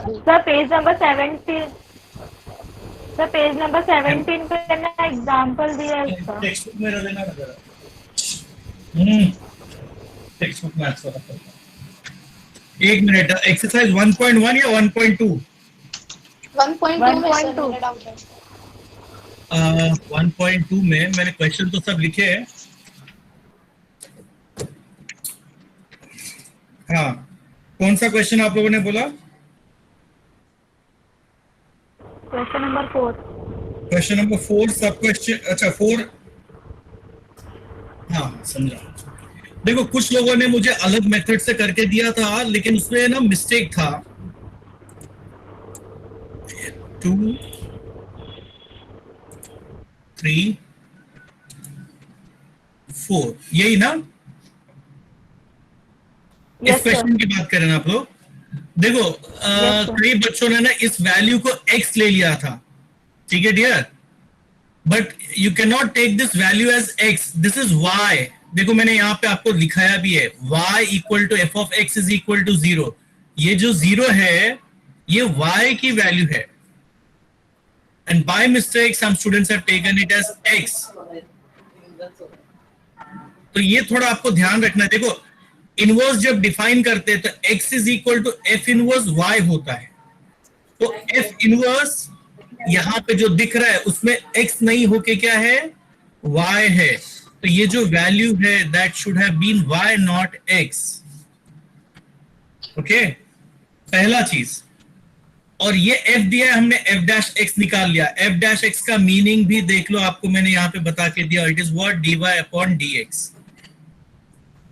Sir page number 17, sir page number 17 पे ना example दिया है इसका। टेक्स्ट बुक में देना जरा। टेक्स्ट बुक मैथ्स वाला पढ़ता हूं। एक मिनट, एक्सरसाइज 1.1 या 1.2? 1.2 में सर मेरा डाउट है। 1.2 में मैंने क्वेश्चन तो सब लिखे हैं। हाँ, कौन सा क्वेश्चन आप लोगों ने बोला? Question number 4। क्वेश्चन नंबर 4 सब क्वेश्चन, अच्छा 4। हाँ समझा। देखो कुछ लोगों ने मुझे अलग मेथड से करके दिया था, लेकिन उसमें ना मिस्टेक था। 2 3 4 यही ना? इस क्वेश्चन की बात करें ना आप लोग। देखो कई बच्चों ने ना इस वैल्यू को x ले लिया था, ठीक है dear, but you can not take this value as x, this is y। देखो मैंने यहां पे आपको लिखाया भी है, y equal to f of x is equal to 0। ये जो 0 है ये y की वैल्यू है, and by mistake some students have taken it as x। तो ये थोड़ा आपको ध्यान रखना है। देखो इनवर्स जब डिफाइन करते हैं तो x is equal to f inverse y होता है। तो एफ इनवर्स यहां पे जो दिख रहा है उसमें x नहीं होके क्या है, y है। तो ये जो वैल्यू है that should have been y not x। Okay, पहला चीज। और ये f दिया है, हमने f डैश x निकाल लिया। f डैश x का मीनिंग भी देख लो, आपको मैंने यहां पे बता के दिया, it is what dy upon dx।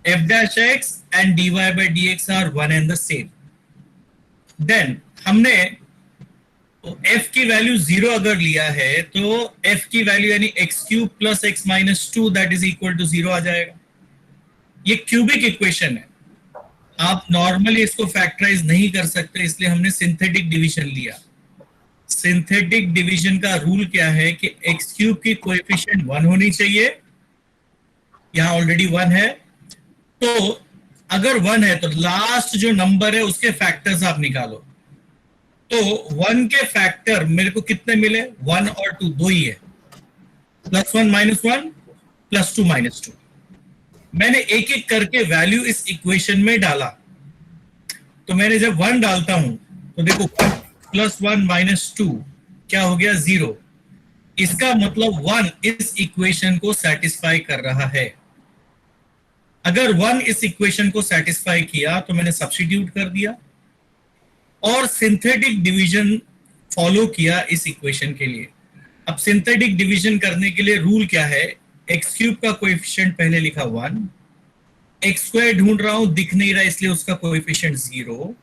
f dash x and dy by dx are one and the same. Then हमने f की वैल्यू 0 अगर लिया है तो f की वैल्यू यानी x cube plus x minus 2 that is equal to 0 आ जाएगा। ये क्यूबिक इक्वेशन है, आप नॉर्मली इसको फैक्टराइज नहीं कर सकते, इसलिए हमने सिंथेटिक डिवीजन लिया। सिंथेटिक डिवीजन का रूल क्या है कि x क्यूब की कोएफिशिएंट 1 होनी चाहिए, यहां ऑलरेडी 1 है। तो अगर 1 है तो लास्ट जो नंबर है उसके फैक्टर्स आप निकालो। तो 1 के फैक्टर मेरे को कितने मिले, 1 और 2 दो ही है, +1 -1 +2 -2। मैंने एक एक करके वैल्यू इस इक्वेशन में डाला। तो मैंने जब 1 डालता हूं तो देखो 1 +1 -2 क्या हो गया, 0। इसका मतलब 1 इस इक्वेशन को सेटिस्फाई कर रहा है। अगर 1 इस इक्वेशन को सेटिस्फाई किया तो मैंने सब्स्टिट्यूट कर दिया और सिंथेटिक डिवीजन फॉलो किया इस इक्वेशन के लिए। अब सिंथेटिक डिवीजन करने के लिए रूल क्या है, एक्स क्यूब का कोएफिशिएंट पहले लिखा 1, एक्स स्क्वायर ढूंढ रहा हूं दिख नहीं रहा इसलिए उसका कोएफिशिएंट 0,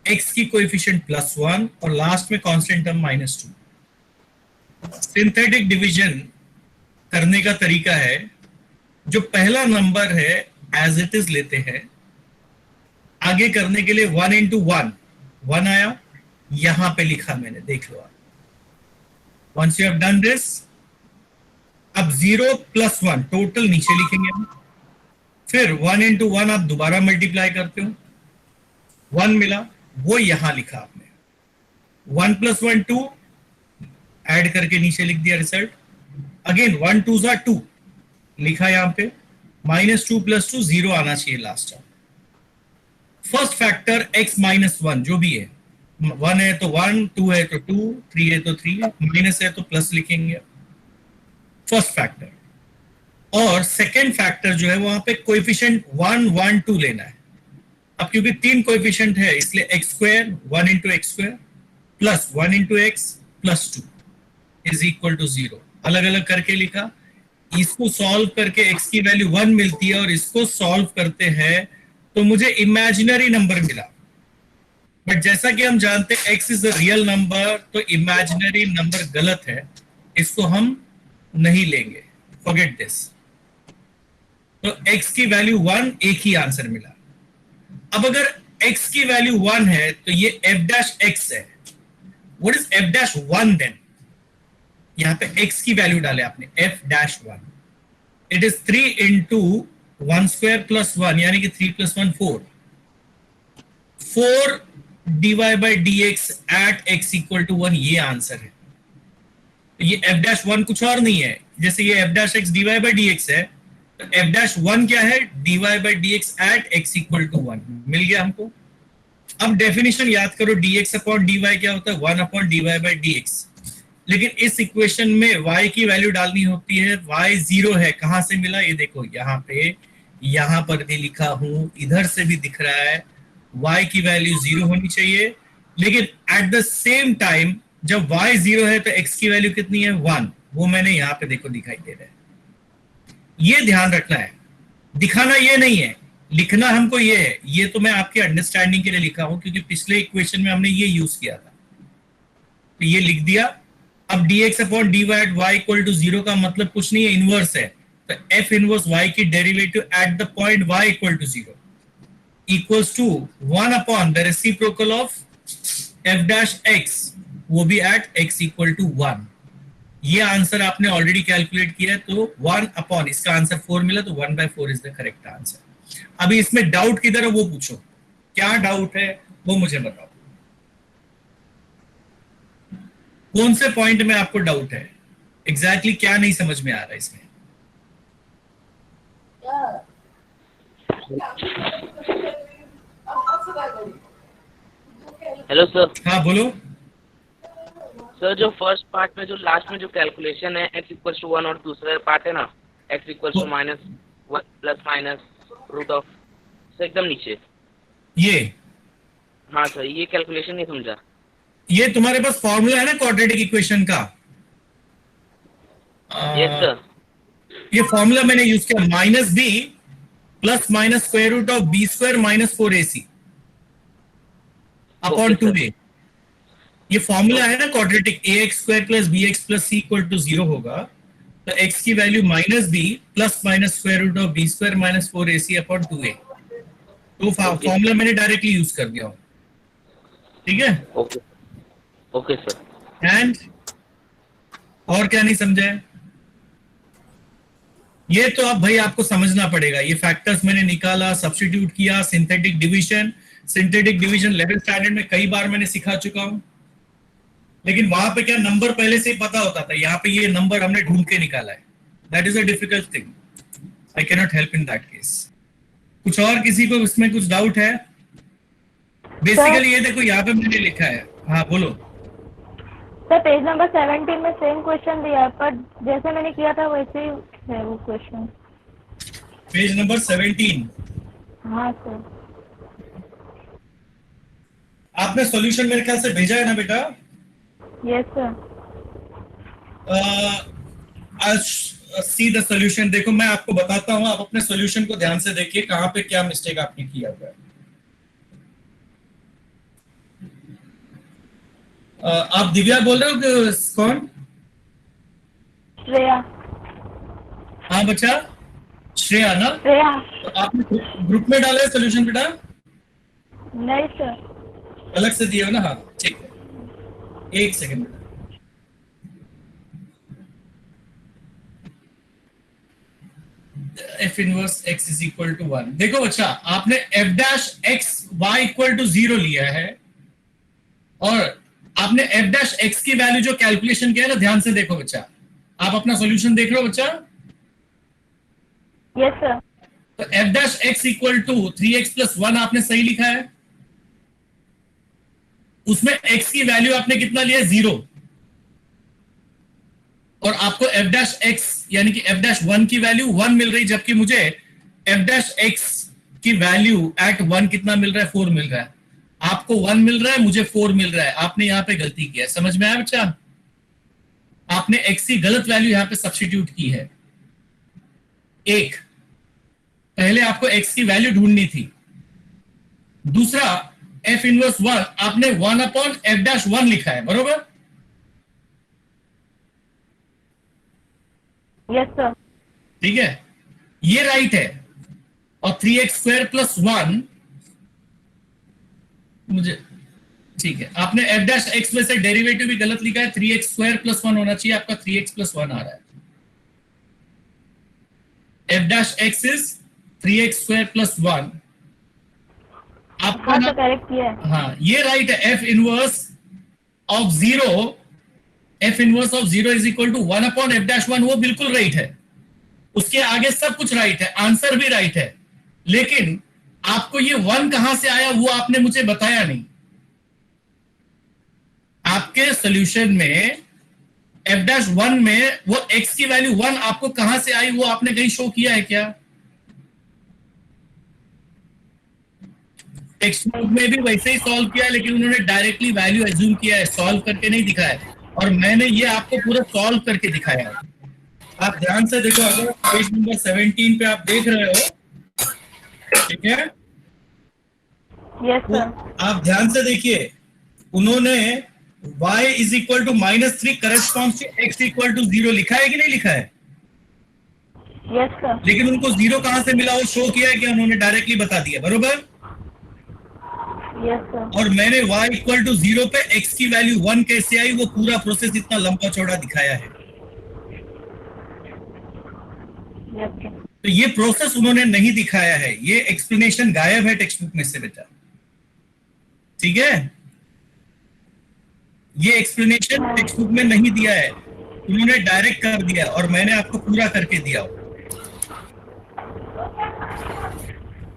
एक्स की कोएफिशिएंट +1 और लास्ट में कांस्टेंट टर्म -2। सिंथेटिक डिवीजन करने का तरीका है, जो पहला नंबर है एज इट इज लेते हैं, आगे करने के लिए 1 × 1 1 आया, यहां पे लिखा मैंने, देख लो आप। Once you have done this, अब 0 + 1 टोटल नीचे लिखेंगे हम। फिर 1 × 1 आप दोबारा मल्टीप्लाई करते हो, 1 मिला वो यहां लिखा आपने। 1 + 1 2 ऐड करके नीचे लिख दिया रिजल्ट। अगेन 1 2 = 2 लिखा यहां पे, -2 + 2 0 आना चाहिए last time. First factor x -1 जो भी है, 1 है तो 1, 2 है तो 2, 3 है तो 3, माइनस है तो प्लस लिखेंगे फर्स्ट फैक्टर। और सेकेंड फैक्टर जो है वहां पे कोएफिशिएंट 1 1 2 लेना है। अब क्योंकि 3 कोएफिशिएंट है इसलिए x² 1 × x² + 1 × x + 2 is equal to 0। अलग अलग करके लिखा। इसको सॉल्व करके x की वैल्यू 1 मिलती है और इसको सॉल्व करते हैं तो मुझे इमेजिनरी नंबर मिला। बट जैसा कि हम जानते हैं x is a real number, तो इमेजिनरी नंबर गलत है, इसको हम नहीं लेंगे, फॉरगेट दिस। तो x की वैल्यू 1, एक ही आंसर मिला। अब अगर x की वैल्यू 1 है तो ये f' है। What is f'1 then? यहां पे x की वैल्यू डाले आपने, f'1। इट इज 3 × 1² + 1 यानी कि 3 + 1 4। 4 dy by dx at x equal to 1, ये आंसर है। ये f dash 1 कुछ और नहीं है, जैसे ये f dash x dy by dx है, तो f dash 1 क्या है, dy by dx at x equal to 1। मिल गया हमको। अब डेफिनेशन याद करो, dx अपॉन dy क्या होता है, 1 अपॉन dy by dx। लेकिन इस इक्वेशन में y की वैल्यू डालनी होती है, y 0 है, कहां से मिला, ये देखो यहाँ पर भी लिखा हूं, इधर से भी दिख रहा है, y की वैल्यू 0 होनी चाहिए। लेकिन एट द सेम टाइम जब y 0 है तो x की वैल्यू कितनी है, 1, वो मैंने यहाँ पे देखो दिखाई दे रहा है। ये ध्यान रखना है, दिखाना ये नहीं है, लिखना हमको ये है। ये तो मैं आपके अंडरस्टैंडिंग के लिए लिखा हूं, क्योंकि पिछले इक्वेशन में हमने ये यूज किया था, तो ये लिख दिया। अब dx upon dy at y equal to 0 का मतलब कुछ नहीं है, इनवर्स है। तो f इनवर्स y की derivative at the point y equal to 0 equals to 1 upon the reciprocal of f dash x, वो भी एट x इक्वल टू 1। ये आंसर आपने ऑलरेडी कैलकुलेट किया है, तो 1 अपॉन, इसका आंसर 4 मिला, तो 1/4 इज द करेक्ट आंसर। अभी इसमें डाउट किधर है वो पूछो, क्या डाउट है वो मुझे बताओ, कौन से पॉइंट में आपको डाउट है, एग्जैक्टली क्या नहीं समझ में आ रहा है इसमें। Hello sir. हाँ बोलो। सर जो फर्स्ट पार्ट में जो लास्ट में जो कैलकुलेशन है x इक्वल्स टू 1, और दूसरा पार्ट है ना x equals to -1 plus minus root of, sir एकदम नीचे ये, हाँ सर, ये कैलकुलेशन नहीं समझा। ये तुम्हारे पास फॉर्मूला है ना क्वाड्रेटिक इक्वेशन का। Yes sir. ये फॉर्मूला मैंने यूज किया, -b plus minus square root of b square minus 4ac upon 2a। ये फॉर्मूला है ना quadratic, ax square plus bx plus c equal to 0 होगा, तो x की वैल्यू -b plus minus square root of b square minus 4ac upon 2a। तो formula मैंने directly use कर दिया हूं, ठीक है। Okay okay sir. एंड और क्या नहीं समझा है, ये तो अब भाई आपको समझना पड़ेगा। ये फैक्टर्स मैंने निकाला, सब्स्टिट्यूट किया, सिंथेटिक डिवीजन 11th स्टैंडर्ड में कई बार मैंने सिखा चुका हूं। लेकिन वहां पे क्या नंबर पहले से ही पता होता था, यहाँ पे ये नंबर हमने ढूंढ के निकाला है। That is a difficult thing, I can not help in that case. कुछ और किसी को इसमें कुछ डाउट है? बेसिकली ये देखो यहाँ पे मैंने लिखा है, हाँ बोलो। सर पेज नंबर 17 में सेम क्वेश्चन दिया है, पर जैसे मैंने किया था वैसे ही है वो क्वेश्चन। Page number 17। हाँ सर। आपने सॉल्यूशन मेरे ख्याल से भेजा है ना बेटा? Yes sir. See the solution. देखो मैं आपको बताता हूं, आप अपने सॉल्यूशन को ध्यान से देखिए कहां पे क्या मिस्टेक आपने किया हुआ है। आप दिव्या बोल रहे हो कि कौन? श्रेया। हाँ बच्चा, श्रेया ना? श्रेया। तो आपने ग्रुप में डाला है सॉल्यूशन बेटा? नहीं सर। अलग से दिया हो ना? हाँ ठीक है, एक second. f inverse x is equal to 1। देखो बच्चा, आपने f dash x y equal to 0 लिया है, और आपने f डैश x की वैल्यू जो कैलकुलेशन किया है ना, ध्यान से देखो बच्चा। आप अपना सॉल्यूशन देख रहे हो बच्चा? Yes sir. तो f dash x equal to 3x plus 1 आपने सही लिखा है। उसमें x की वैल्यू आपने कितना लिया? 0। और आपको f डैश x यानी कि f डैश 1 की वैल्यू 1 मिल रही, जबकि मुझे f डैश x की वैल्यू एट 1 कितना मिल रहा है? 4 मिल रहा है। आपको 1 मिल रहा है, मुझे 4 मिल रहा है। आपने यहां पे गलती किया है, समझ में आया बच्चा? आपने x की गलत वैल्यू यहां पे सब्स्टिट्यूट की है। एक, पहले आपको x की वैल्यू ढूंढनी थी। दूसरा, f इनवर्स 1 आपने 1 अपॉन f डैश 1 लिखा है, बरोबर? Yes sir. ठीक है, ये राइट है। और 3x स्क्वायर प्लस 1 मुझे, ठीक है, आपने f डैश x में से डेरिवेटिव भी गलत लिखा है। 3x स्क्वायर प्लस 1 होना चाहिए, आपका 3x प्लस 1 आ रहा है। f dash x is 3x square plus 1 आपका हाँ ना, तो करेक्ट किया है। हाँ ये राइट है, f inverse of zero, f inverse of zero is equal to 1/f-1, वो बिल्कुल राइट है, उसके आगे सब कुछ राइट है, आंसर भी राइट है, लेकिन आपको ये 1 कहां से आया वो आपने मुझे बताया नहीं। आपके सॉल्यूशन में f-1 में वो x की वैल्यू 1 आपको कहां से आई वो आपने कहीं शो किया है क्या? टेक्स्ट बुक में भी वैसे ही सॉल्व किया है, लेकिन उन्होंने डायरेक्टली वैल्यू एज्यूम किया है, सॉल्व करके नहीं दिखाया है, और मैंने ये आपको पूरा सॉल्व करके दिखाया है। आप ध्यान से देखो, अगर पेज नंबर 17 पे आप देख रहे हो, ठीक है, यस तो सर। आप ध्यान से देखिए, उन्होंने y is equal to -3 correspond to x equal to 0 लिखा है कि नहीं लिखा है? Yes sir. लेकिन उनको 0 कहां से मिला वो शो किया है कि उन्होंने डायरेक्टली बता दिया, बरोबर? Yes sir. और मैंने y इक्वल टू 0 पे x की वैल्यू 1 कैसे आई वो पूरा प्रोसेस इतना लंबा चौड़ा दिखाया है। Yes sir. तो ये प्रोसेस उन्होंने नहीं दिखाया है, ये एक्सप्लेनेशन गायब है टेक्स्ट बुक में से बेटा, ठीक है? ये एक्सप्लेनेशन टेक्स्ट बुक में नहीं दिया है, उन्होंने डायरेक्ट कर दिया और मैंने आपको पूरा करके दिया।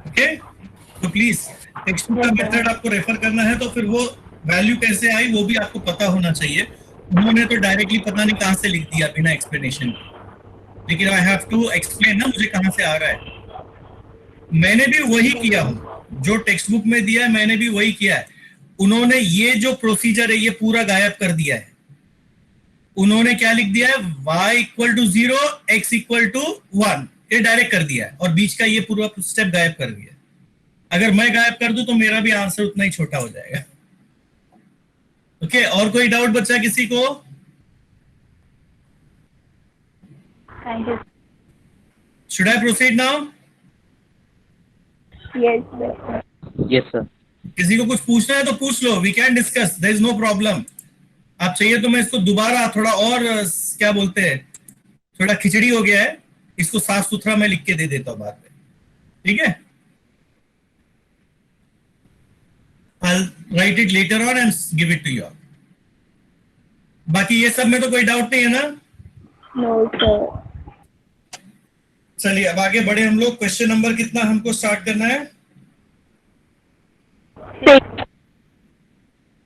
ओके, तो प्लीज टेक्स्ट बुक का मेथड आपको रेफर करना है तो फिर वो वैल्यू कैसे आई वो भी आपको पता होना चाहिए। उन्होंने तो डायरेक्टली पता नहीं कहां से लिख दिया बिना एक्सप्लेनेशन के, लेकिन आई हैव टू एक्सप्लेन ना मुझे कहां से आ रहा है। मैंने भी वही किया हूं जो टेक्स्ट बुक में दिया है, मैंने भी वही किया है। उन्होंने ये जो प्रोसीजर है ये पूरा गायब कर दिया है। उन्होंने क्या लिख दिया है, y equal to 0 x equal to 1, ये डायरेक्ट कर दिया है और बीच का ये पूरा स्टेप गायब कर दिया। अगर मैं गायब कर दूं तो मेरा भी आंसर उतना ही छोटा हो जाएगा। ओके, और कोई डाउट बच्चा किसी को? Thank you. Should I proceed now? Yes sir. Yes sir. किसी को कुछ पूछना है तो पूछ लो, we can discuss, there is no problem. आप चाहिए तो मैं इसको दोबारा थोड़ा और क्या बोलते हैं, थोड़ा खिचड़ी हो गया है, इसको साफ सुथरा मैं लिख के दे देता हूं बाद में, ठीक है? I'll write it later on and give it to you all. बाकी ये सब में तो कोई डाउट नहीं है ना? No sir. चलिए अब आगे बढ़े हम लोग। क्वेश्चन नंबर कितना हमको स्टार्ट करना है?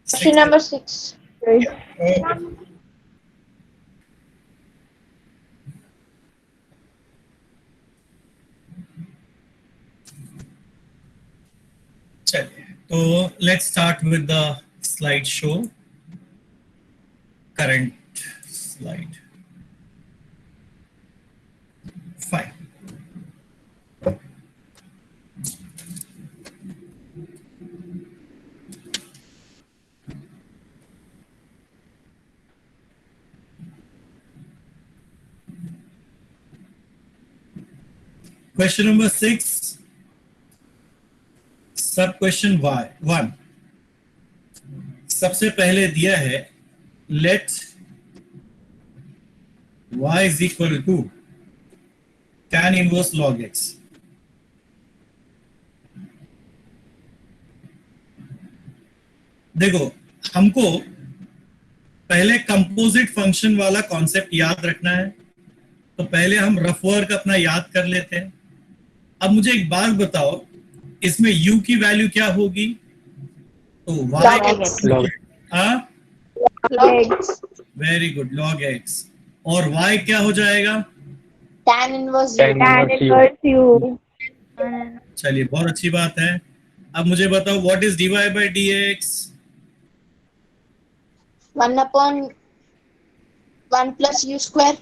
Question number 6. Okay. चलिए तो let's start with the slide show, current slide 5। Question number 6, सब क्वेश्चन 1। सबसे पहले दिया है let y is equal to tan inverse log x। देखो हमको पहले कंपोजिट फंक्शन वाला कॉन्सेप्ट याद रखना है, तो पहले हम रफ वर्क अपना याद कर लेते हैं। अब मुझे एक बात बताओ, इसमें u की वैल्यू क्या होगी? तो y, हाँ वेरी गुड, log x, और y क्या हो जाएगा? Tan inverse Tan inverse you. चलिए बहुत अच्छी बात है। अब मुझे बताओ what is dy by dx? 1/1 plus u square.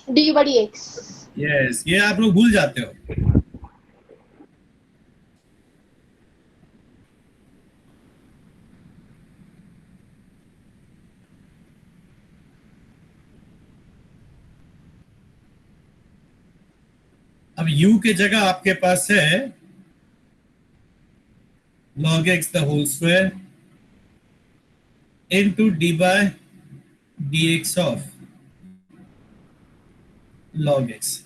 du by dx. Yes, ये आप लोग भूल जाते हो। अब u के जगह आपके पास है log x the whole square into d by dx of log x।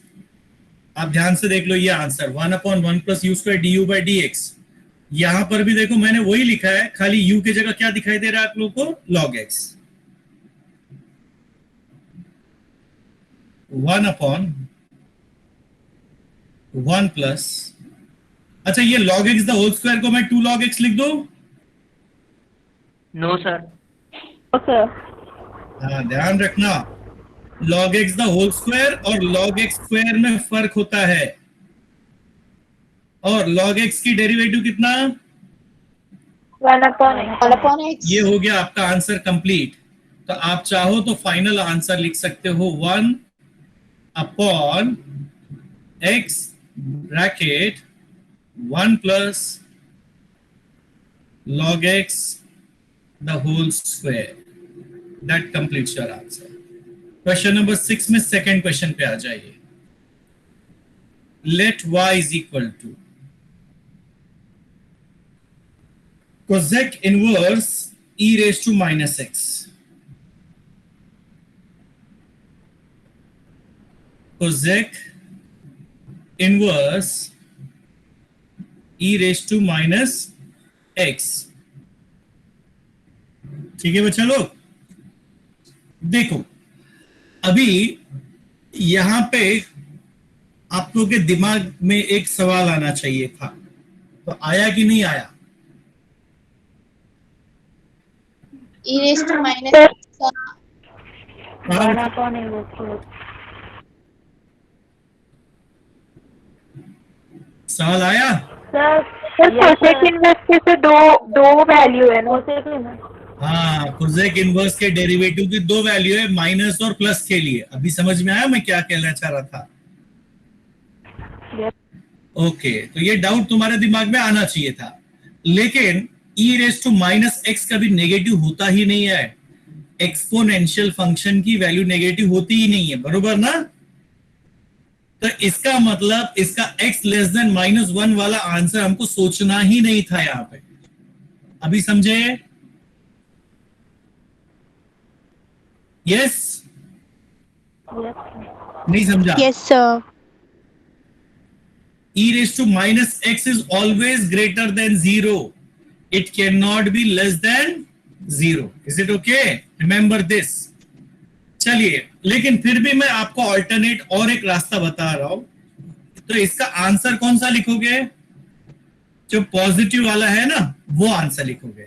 आप ध्यान से देख लो ये answer 1/1 plus you square d u by d x. यहां पर भी देखो मैंने वही लिखा है, खाली यू की जगह क्या दिखाई दे रहा है आप लोगों को, log x। 1/1 प्लस, अच्छा ये log x the whole square को मैं 2 log x लिख दूं? No sir. ओके हाँ ध्यान रखना, log x the whole square और log x स्क्वायर में फर्क होता है। और log x की डेरिवेटिव कितना? 1/x। ये हो गया आपका आंसर कंप्लीट। तो आप चाहो तो फाइनल आंसर लिख सकते हो 1/x bracket 1 plus log x the whole square. That completes your answer. Question number 6 में सेकेंड क्वेश्चन पे आ जाइए। Let y is equal to cosec inverse e raised to minus x। cosec inverse e raised to minus x। ठीक है बच्चा लोग, देखो अभी यहां पे आप लोगों के दिमाग में एक सवाल आना चाहिए था, तो आया कि नहीं आया? e raised to minus x का 1/x। सवाल आया? सर कोसेक इनवर्स के तो दो वैल्यू है ना। हाँ, कोसेक इनवर्स के डेरिवेटिव की 2 वैल्यू है, माइनस और प्लस के लिए। अभी समझ में आया मैं क्या कहना चाह रहा था? ओके, तो ये डाउट तुम्हारे दिमाग में आना चाहिए था। लेकिन e raise to minus x कभी नेगेटिव होता ही नहीं है। एक्सपोनेंशियल फंक्शन की वैल्यू नेगेटिव होती ही नहीं है, बरोबर ना? तो इसका मतलब इसका x लेस देन -1 वाला आंसर हमको सोचना ही नहीं था यहां पे। अभी समझे? यस? नहीं समझा? yes sir e raised to minus x is always greater than 0. It cannot be less than 0. Is it okay? Remember this. चलिए, लेकिन फिर भी मैं आपको ऑल्टरनेट और एक रास्ता बता रहा हूं। तो इसका आंसर कौन सा लिखोगे? जो पॉजिटिव वाला है ना, वो आंसर लिखोगे।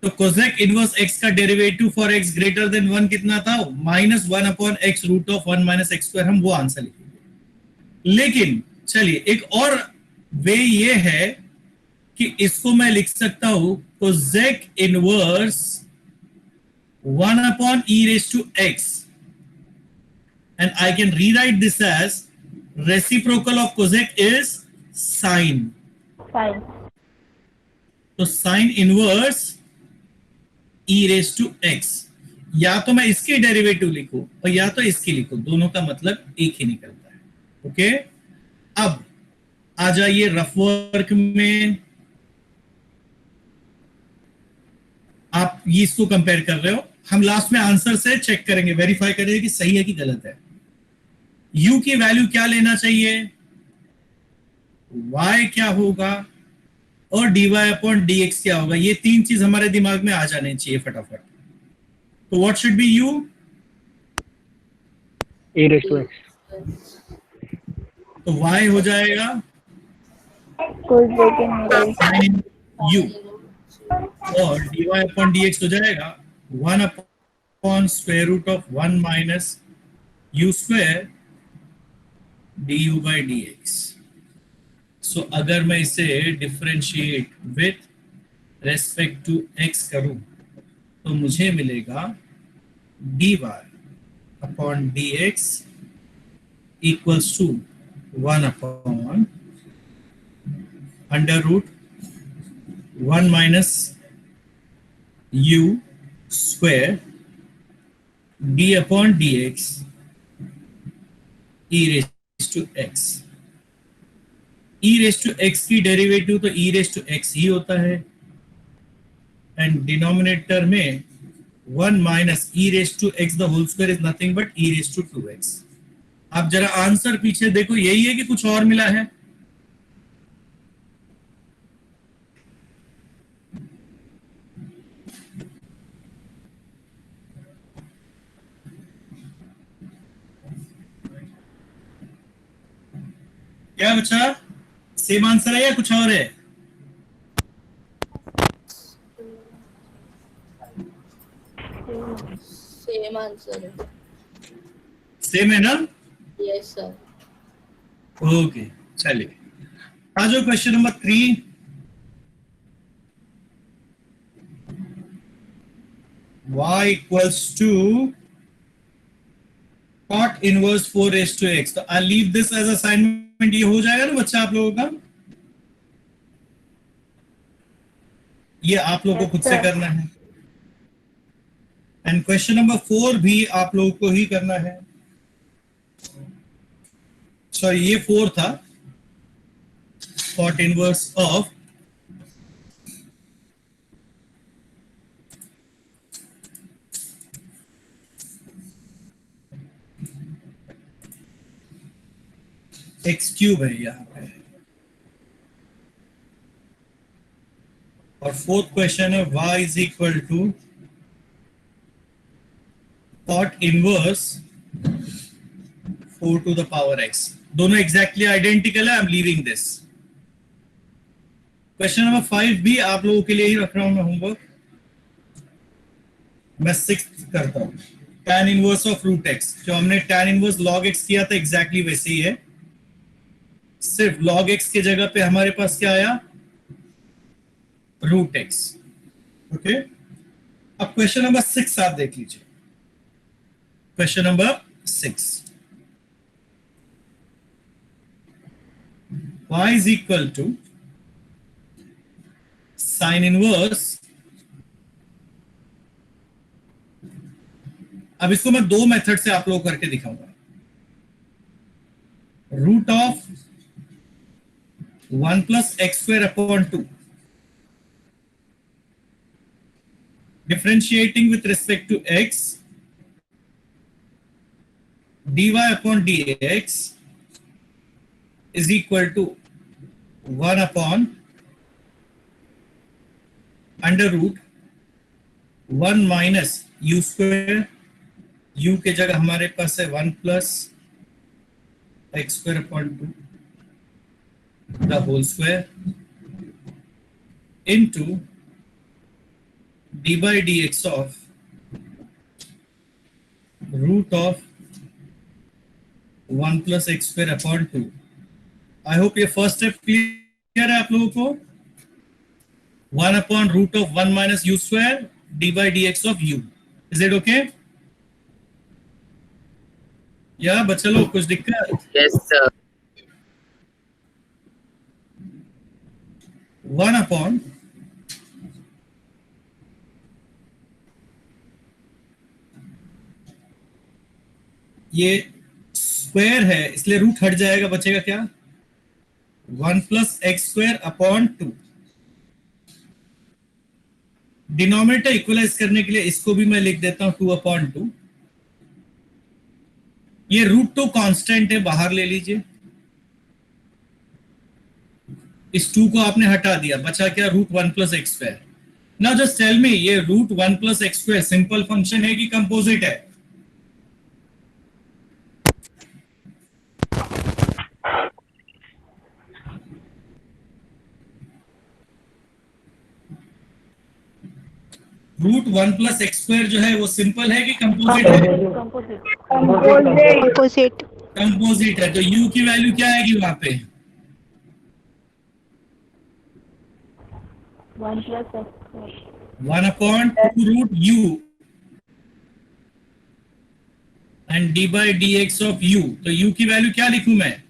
तो कोसेक इनवर्स x का derivative for x greater than 1 कितना था? -1/x root of 1 minus x square. हम वो आंसर लिखेंगे। लेकिन चलिए एक और वे ये है कि इसको मैं लिख सकता हूं cosec inverse 1/e raised to x, and I can rewrite this as reciprocal of cosec is sine. तो sine inverse e raised to x, या तो मैं इसकी डेरिवेटिव लिखूं और या तो इसकी लिखूं, दोनों का मतलब एक ही निकलता है। ओके, अब आ जाइए रफ वर्क में। आप ये इसको कंपेयर कर रहे हो, हम लास्ट में आंसर से चेक करेंगे, वेरीफाई करेंगे कि सही है कि गलत है। u की वैल्यू क्या लेना चाहिए, y क्या होगा और dy/dx क्या होगा। ये तीन चीज हमारे दिमाग में आ जाने चाहिए फटाफट। तो what should be u? e raised to x। तो y हो जाएगा sin u और dy/dx हो जाएगा 1/√1 माइनस u स्क्वायर du/dx। सो अगर मैं इसे differentiate with respect to x करूं तो मुझे मिलेगा dy/dx equals to 1/√1 minus u square d/dx e raised to x। e raised to x की डेरिवेटिव तो e raised to x ही होता है, एंड डिनोमिनेटर में 1 minus e raised to x the whole square is nothing but e raised to 2x। आप जरा answer पीछे देखो, यही है कि कुछ और मिला है? क्या बच्चा, सेम आंसर है या कुछ और है? सेम आंसर है। सेम है ना? Yes sir. ओके, चलिए आ जाओ question number 3। y equals to cot inverse 4 raised to x। तो I leave this as assignment. ये हो जाएगा ना बच्चा आप लोगों का? ये आप लोगों को खुद से करना है। एंड क्वेश्चन नंबर 4 भी आप लोगों को ही करना है। सॉरी, ये 4 था, cot inverse of x cube है यहां पे, और फोर्थ क्वेश्चन है y is equal to cot inverse 4 to the power x। दोनों एग्जैक्टली आइडेंटिकल है। I am leaving this. Question number 5 भी आप लोगों के लिए ही रख रहा हूं मैं होमवर्क। मैं 6th करता हूं। tan inverse of root x, जो हमने tan इनवर्स log x किया था एग्जैक्टली वैसे ही है, सिर्फ log x की जगह पे हमारे पास क्या आया, रूट x। ओके, अब क्वेश्चन नंबर 6 आप देख लीजिए। Question number 6, y is equal to sin inverse। अब इसको मैं 2 मेथड से आप लोग करके दिखाऊंगा। Root of 1 plus x square upon 2, differentiating with respect to x, dy upon dx is equal to 1 upon under root 1 minus u square. U के जगह हमारे पास है 1 plus x square upon 2 the whole square into d by d x of root of 1 plus x square upon 2। I hope ये first step clear है आप लोगों को। 1 upon root of 1 minus u square d by dx of u। Is it okay? या बच्चा लोग कुछ दिक्कत? Yes, sir. 1 upon ये स्क्वायर है इसलिए रूट हट जाएगा, बचेगा क्या, 1 plus x square upon 2। Denominator equalize करने के लिए इसको भी मैं लिख देता हूं 2 अपॉन 2। ये रूट 2 कांस्टेंट है, बाहर ले लीजिए। इस 2 को आपने हटा दिया, बचा क्या, root 1 plus x square. Now just tell me, ये root 1 plus x square simple function है कि कंपोजिट है? रूट 1 प्लस एक्स स्क्वायर जो है वो सिंपल है कि कंपोजिट है? कंपोजिट। कंपोजिट है। तो u की वैल्यू क्या आएगी वहां पे? 1 plus x 1 upon 2 root u and d by d x of u। तो u की वैल्यू क्या लिखूं मैं?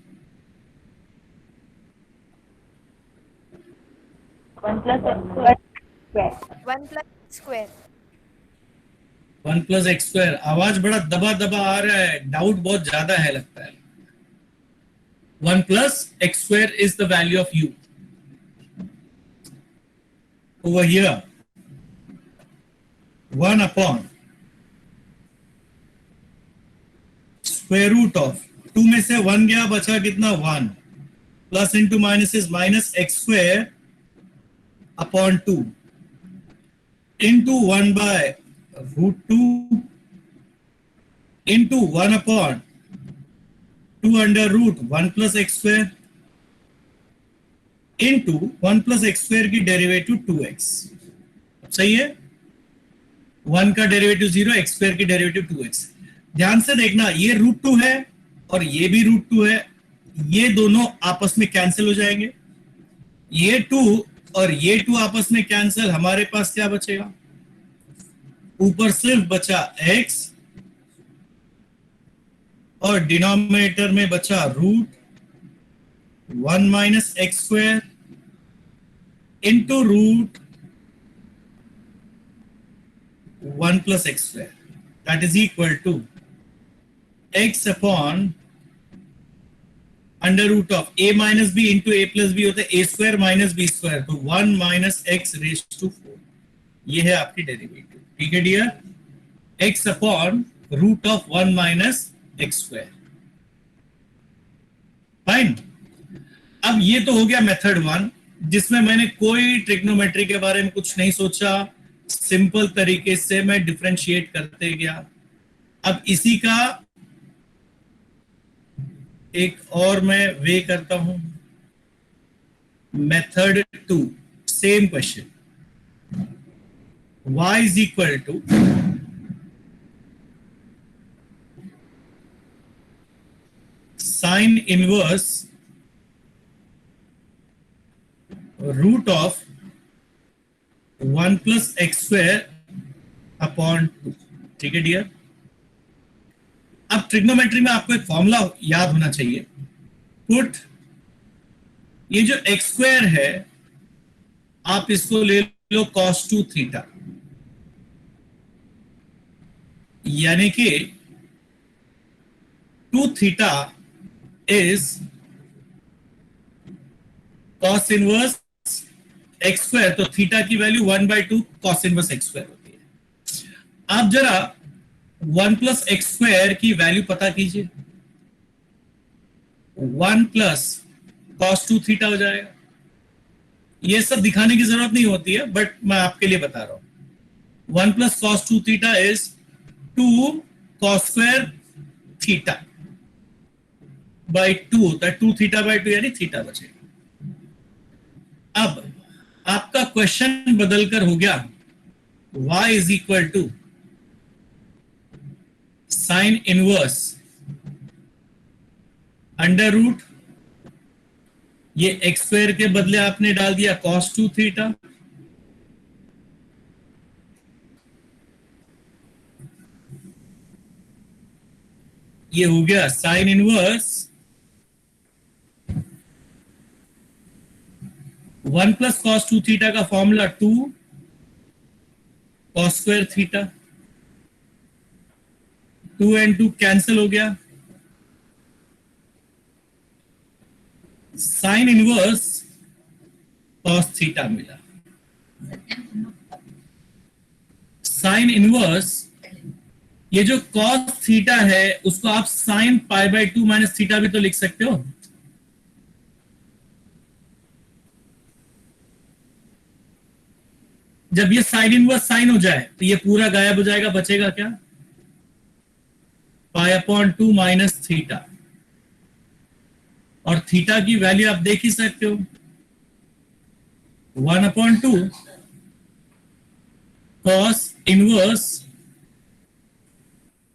1 plus x 1 plus square. 1 plus x square. आवाज बड़ा दबा दबा आ रहा है, डाउट बहुत ज्यादा है लगता है। 1 plus x square is the value of u over here। 1 upon square root of 2 में से 1 गया, बचा कितना 1, plus into minus is minus x square upon 2 into 1 by root 2 into 1 upon 2 under root 1 plus x square into 1 plus x square की derivative 2x। सही है, 1 का derivative 0, x square की डेरिवेटिव 2x। ध्यान से देखना, ये रूट 2 है और ये भी रूट 2 है, ये दोनों आपस में कैंसिल हो जाएंगे। ये 2 और ये 2 आपस में कैंसिल, हमारे पास क्या बचेगा, ऊपर सिर्फ बचा x और डिनोमिनेटर में बचा root 1 minus x square into root 1 plus x square, that is equal to x upon under root of a minus b into a plus b होता है a square minus b square, तो 1 minus x raise to 4। ये है आपकी derivative. ठीक है dear, x upon root of 1 minus x square. Fine. अब ये तो हो गया मेथड 1, जिसमें मैंने कोई ट्रिग्नोमेट्री के बारे में कुछ नहीं सोचा, सिंपल तरीके से मैं डिफरेंशिएट करते गया। अब इसी का एक और मैं वे करता हूं, method 2, same question, y is equal to sine inverse root of 1 plus x square upon 2। ठीक है डियर, अब ट्रिग्नोमेट्री में आपको एक फॉर्मूला याद होना चाहिए। पुट ये जो एक्स स्क्वायर है, आप इसको ले लो cos 2 थीटा, यानी कि 2 theta is cos inverse x square, तो थीटा की value 1/2 cos inverse x square होती है। आप जरा 1 प्लस एक्स स्क्वायर की वैल्यू पता कीजिए, 1 प्लस cos 2 थीटा हो जाएगा। ये सब दिखाने की जरूरत नहीं होती है, बट मैं आपके लिए बता रहा हूं। 1 plus cos 2 theta is 2 cos square theta by 2 होता है, 2 थीटा बाई 2 यानी थीटा बचेगा। अब आपका क्वेश्चन बदलकर हो गया y is equal to sine inverse under root, ये एक्स स्क्वायर के बदले आपने डाल दिया cos 2 थीटा, ये हो गया sine inverse 1 plus cos 2 theta का formula 2 cos square theta, 2 and 2 cancel हो गया, साइन इनवर्स cos थीटा मिला। साइन इनवर्स, ये जो cos थीटा है उसको आप साइन π/2 माइनस थीटा भी तो लिख सकते हो। जब ये साइन इनवर्स साइन हो जाए तो ये पूरा गायब हो जाएगा, बचेगा क्या, π/2 माइनस थीटा, और थीटा की वैल्यू आप देख ही सकते हो, 1/2 cos इनवर्स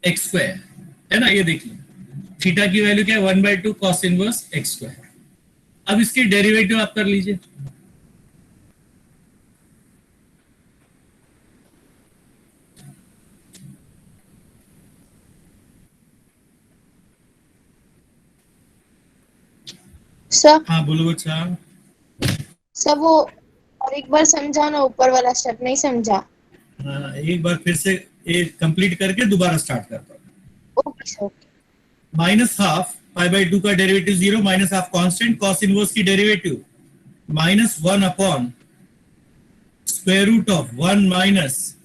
एक्स स्क्वायर है ना। ये देखिए थीटा की वैल्यू क्या है, 1/2 cos इनवर्स एक्स स्क्वायर। अब इसकी डेरिवेटिव आप कर लीजिए, सर। हाँ बोलो बच्चा। सर वो और एक बार समझाना, ऊपर वाला स्टेप नहीं समझा। एक बार फिर से एक कंप्लीट करके दोबारा स्टार्ट करता हूँ। Okay sir. माइनस हाफ π/2 का derivative 0, minus half constant, cos inverse की derivative -1 upon square root of 1 minus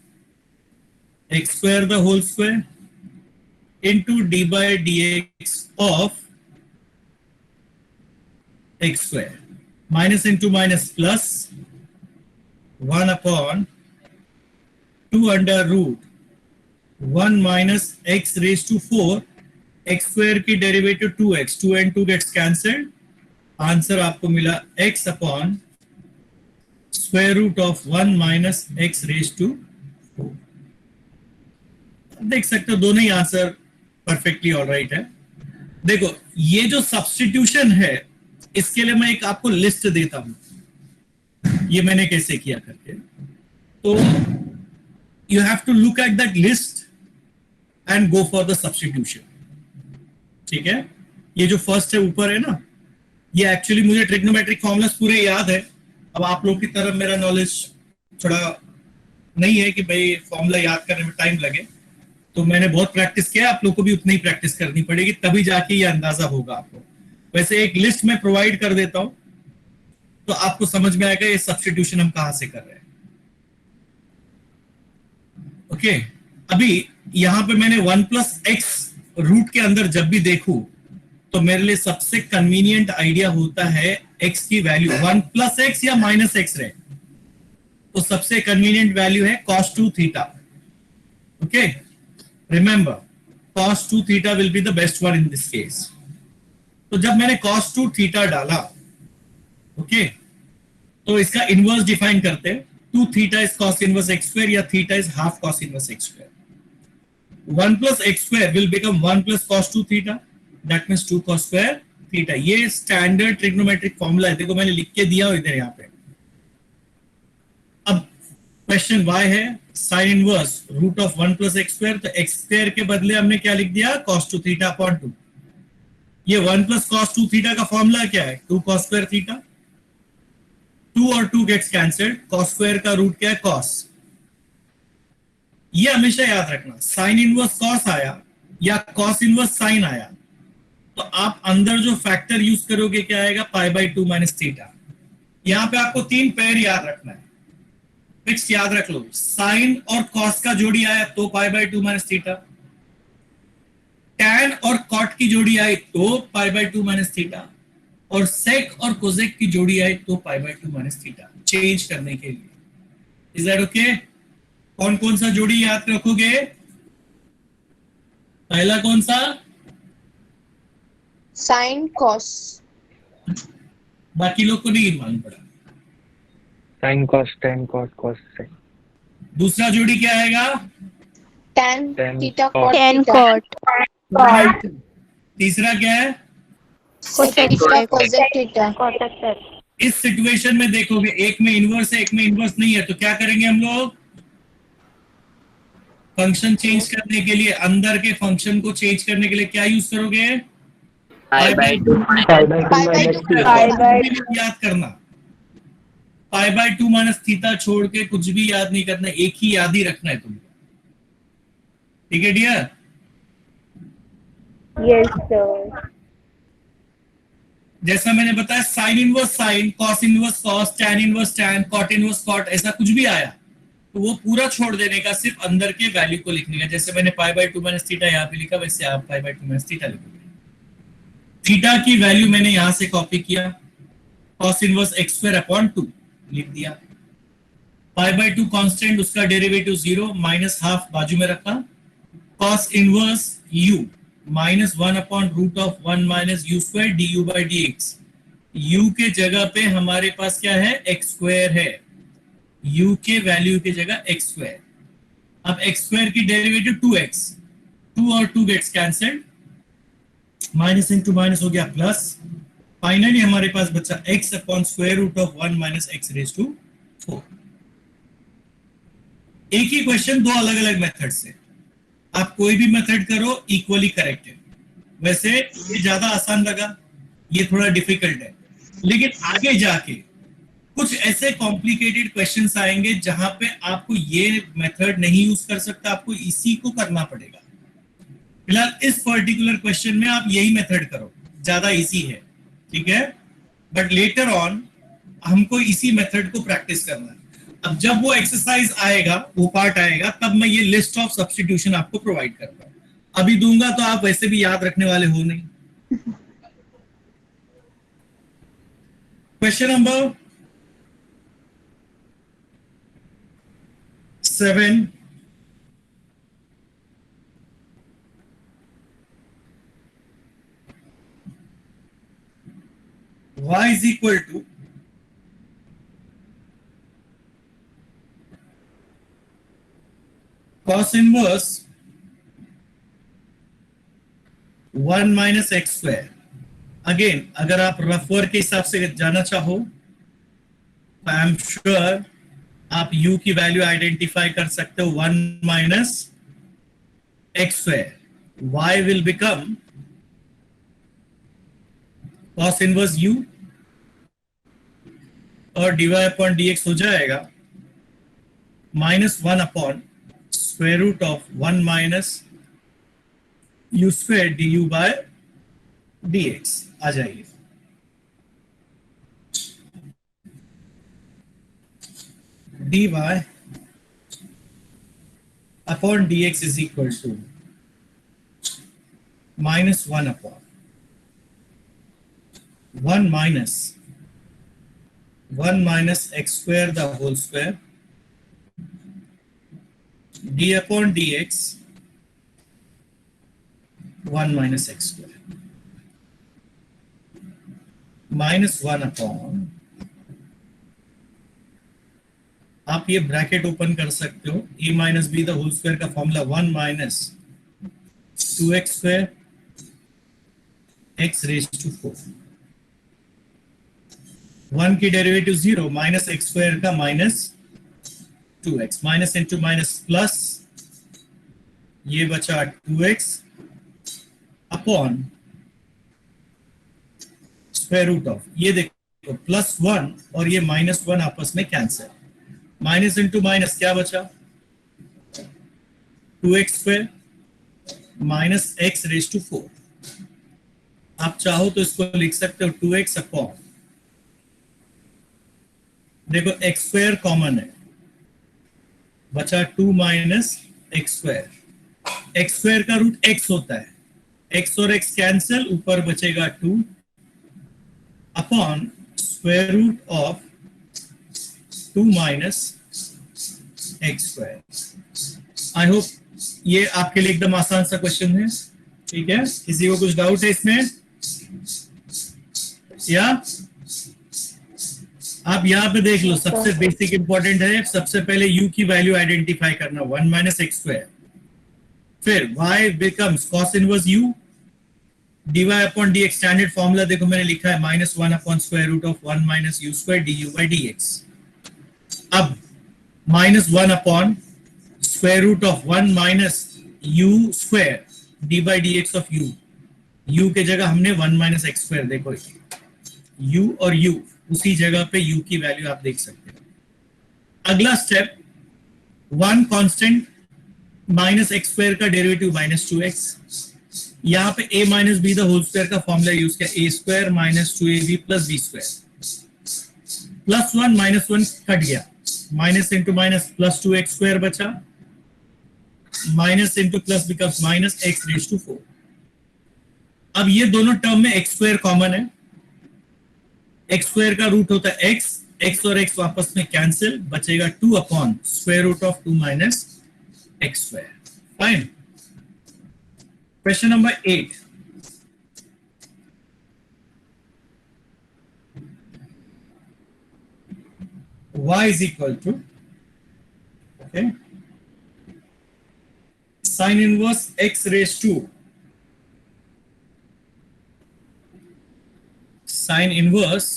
x square the whole square into d by dx of x square. Minus into minus plus 1 upon 2 under root 1 minus x raised to 4, x square की derivative 2x, 2 and 2 gets cancelled. Answer आपको मिला x upon square root of 1 minus x raise to 4. देख सकते हो दोनों ही answer perfectly alright है. देखो ये जो सब्स्टिट्यूशन है इसके लिए मैं एक आपको लिस्ट देता हूं, ये मैंने कैसे किया करके. तो you have to look at that list and go for the substitution. ठीक है, ये जो फर्स्ट है ऊपर है ना, ये एक्चुअली मुझे ट्रिग्नोमेट्रिक फॉर्मूलास पूरे याद है. अब आप लोग की तरफ मेरा नॉलेज थोड़ा नहीं है कि भाई फॉर्मूला याद करने में टाइम लगे, तो मैंने बहुत प्रैक्टिस किया, आप लोग को भी उतनी ही प्रैक्टिस करनी पड़ेगी, तभी जाके ये अंदाजा होगा आपको. वैसे एक लिस्ट में प्रोवाइड कर देता हूं तो आपको समझ में आएगा ये सब्स्टिट्यूशन हम कहां से कर रहे हैं. ओके, अभी यहां पे मैंने 1 प्लस एक्स रूट के अंदर जब भी देखूं तो मेरे लिए सबसे कन्वीनियंट आइडिया होता है x की वैल्यू 1 प्लस एक्स या माइनस एक्स रहे, तो सबसे कन्वीनियंट वैल्यू है cos 2 theta. Okay, remember cos 2 theta will be the best one in this case. तो जब मैंने cos 2 थीटा डाला, ओके, तो इसका इनवर्स डिफाइन करते हैं. 2 theta is cos inverse x square या theta is half cos inverse x square. 1 plus x square will become 1 plus cos 2 theta. That means 2 cos square theta. ये standard trigonometric formula है, देखो मैंने लिख के दिया इधर यहाँ पे. अब क्वेश्चन y है sin inverse root of 1 plus x square, तो x square के बदले हमने क्या लिख दिया cos 2 theta upon 2. ये 1 plus cos 2 theta का फॉर्मूला क्या है 2 cos square theta. 2 और 2 gets cancelled, cos square का रूट क्या है cos. ये हमेशा याद रखना, साइन इनवर्स कॉस आया या कॉस इनवर्स साइन आया तो आप अंदर जो फैक्टर यूज करोगे क्या आएगा पाई बाई 2 माइनस थीटा. यहां पे आपको 3 पेयर याद रखना है, फिक्स याद रख लो. साइन और कॉस का जोड़ी आया तो pi by 2 minus theta, tan और कॉट की जोड़ी आई तो पाई बाई 2 माइनस थीटा, और सेक और कोजेक की जोड़ी आई तो pi by 2 minus theta. Change करने के लिए. Is that okay? कौन कौन सा जोड़ी याद रखोगे? पहला कौन सा? Sine cos. बाकी लोग को नहीं मालूम पड़ा. Sin cos, tan cos, cos sin. दूसरा जोड़ी क्या आएगा? tan Tan theta cot. Cot tan theta. cot, तीसरा क्या है? cosec theta cosec theta. Cot x है. इस सिचुएशन में देखोगे एक में इनवर्स है एक में इनवर्स नहीं है, तो क्या करेंगे हम लोग? फंक्शन चेंज करने के लिए, अंदर के फंक्शन को चेंज करने के लिए क्या यूज करोगे? Pi by 2 Pi by 2 Pi by minus 2. theta. Pi by याद करना, पाई बाय 2 माइनस थीटा छोड़ के कुछ भी याद नहीं करना, एक ही याद ही रखना है तुमको. ठीक है डियर? yes sir, जैसा मैंने बताया sine inverse sine, cos inverse cos, tan inverse tan, cot inverse cot, ऐसा कुछ भी आया तो वो पूरा छोड़ देने का, सिर्फ अंदर के वैल्यू को लिखने का. जैसे मैंने पाई बाय 2 माइनस थीटा यहाँ पे लिखा, वैसे आप पाई बाय 2 माइनस थीटा लिखोगे. थीटा की वैल्यू मैंने यहां से कॉपी किया, cos inverse x square upon 2 लिख दिया. पाई बाय 2 कांस्टेंट, उसका डेरिवेटिव 0 माइनस हाफ बाजू में रखा. Cos inverse u minus 1 upon root of 1 minus u square d u by d x. u के जगह पे हमारे पास क्या है? एक्स स्क्वायर है. u के वैल्यू की जगह एक्स स्क्वायर. अब एक्स स्क्वायर की डेरिवेटिव 2x, 2 और 2 gets cancelled, minus into minus हो गया प्लस. फाइनली हमारे पास बचा x upon square root of 1 minus x raise to 4. एक ही क्वेश्चन दो अलग अलग मेथड से, आप कोई भी मेथड करो इक्वली करेक्ट है. वैसे ये ज्यादा आसान लगा, ये थोड़ा डिफिकल्ट है, लेकिन आगे जाके कुछ ऐसे कॉम्प्लिकेटेड क्वेश्चंस आएंगे जहां पे आपको ये मेथड नहीं यूज कर सकता, आपको इसी को करना पड़ेगा. फिलहाल इस पर्टिकुलर क्वेश्चन में आप यही मेथड करो, ज्यादा इजी है. ठीक है, बट लेटर ऑन हमको इसी मेथड को प्रैक्टिस करना है. अब जब वो एक्सरसाइज आएगा, वो पार्ट आएगा, तब मैं ये लिस्ट ऑफ सब्स्टिट्यूशन आपको प्रोवाइड करूंगा. अभी दूंगा तो आप वैसे भी याद रखने वाले हो नहीं। Question number 7, y is equal to cos inverse 1 minus x square। Again अगर आप रफ वर्क के हिसाब से जाना चाहो, आई एम श्योर आप u की वैल्यू आइडेंटिफाई कर सकते हो, 1 minus x square, y will become cos inverse u और dy अपॉन dx हो जाएगा -1 upon square root of 1 minus u square du by dx आ जाएगी। dy upon dx is equal to -1 upon 1 minus x square the whole square d upon dx 1 minus x square -1 upon, आप ये bracket open कर सकते हो, a minus b the whole square का formula 1 minus 2x square x raise to 4, 1 की derivative 0, minus x square का minus 2x, minus into minus plus, ये बचा 2x upon square root of, ये देखो +1 और ये -1 आपस में कैंसिल, माइनस इंटू माइनस क्या बचा 2x square minus x raise to 4। आप चाहो तो इसको लिख सकते हो 2x अपॉन, देखो x स्क्वायर कॉमन है, बचा 2 minus x square, x square का रूट x होता है, x और x कैंसिल, ऊपर बचेगा 2 upon square root of 2 minus x square. I hope ये आपके लिए एकदम आसान सा क्वेश्चन है, ठीक है? किसी को कुछ डाउट है इसमें? या आप यहाँ पे देख लो, सबसे बेसिक इंपॉर्टेंट है, सबसे पहले u की वैल्यू आइडेंटिफाई करना, 1 माइनस एक्स स्क्वायर, फिर y becomes cos inverse u, dy upon dx, standard formula देखो मैंने लिखा है -1 upon square root of 1 minus u square du by dx। अब -1 upon square root of 1 minus u square d by dx of u, u के जगह हमने 1 minus x square, देखो u और u उसी जगह पे u की वैल्यू आप देख सकते हो। अगला step, 1 constant minus x square का डेरिवेटिव -2x, यहाँ पे a minus b the whole square का फॉर्मूला यूज किया, a square minus 2ab plus b square, +1 -1 cut गया, minus into minus plus 2x square बचा, minus into plus becomes minus x raise to 4। अब ये दोनों term में x square common है, x square का रूट होता है x, x और x वापस में कैंसिल, बचेगा 2 upon square root of 2 minus x square. Fine. Question number 8, y is equal to, okay, sin inverse x raised to sin inverse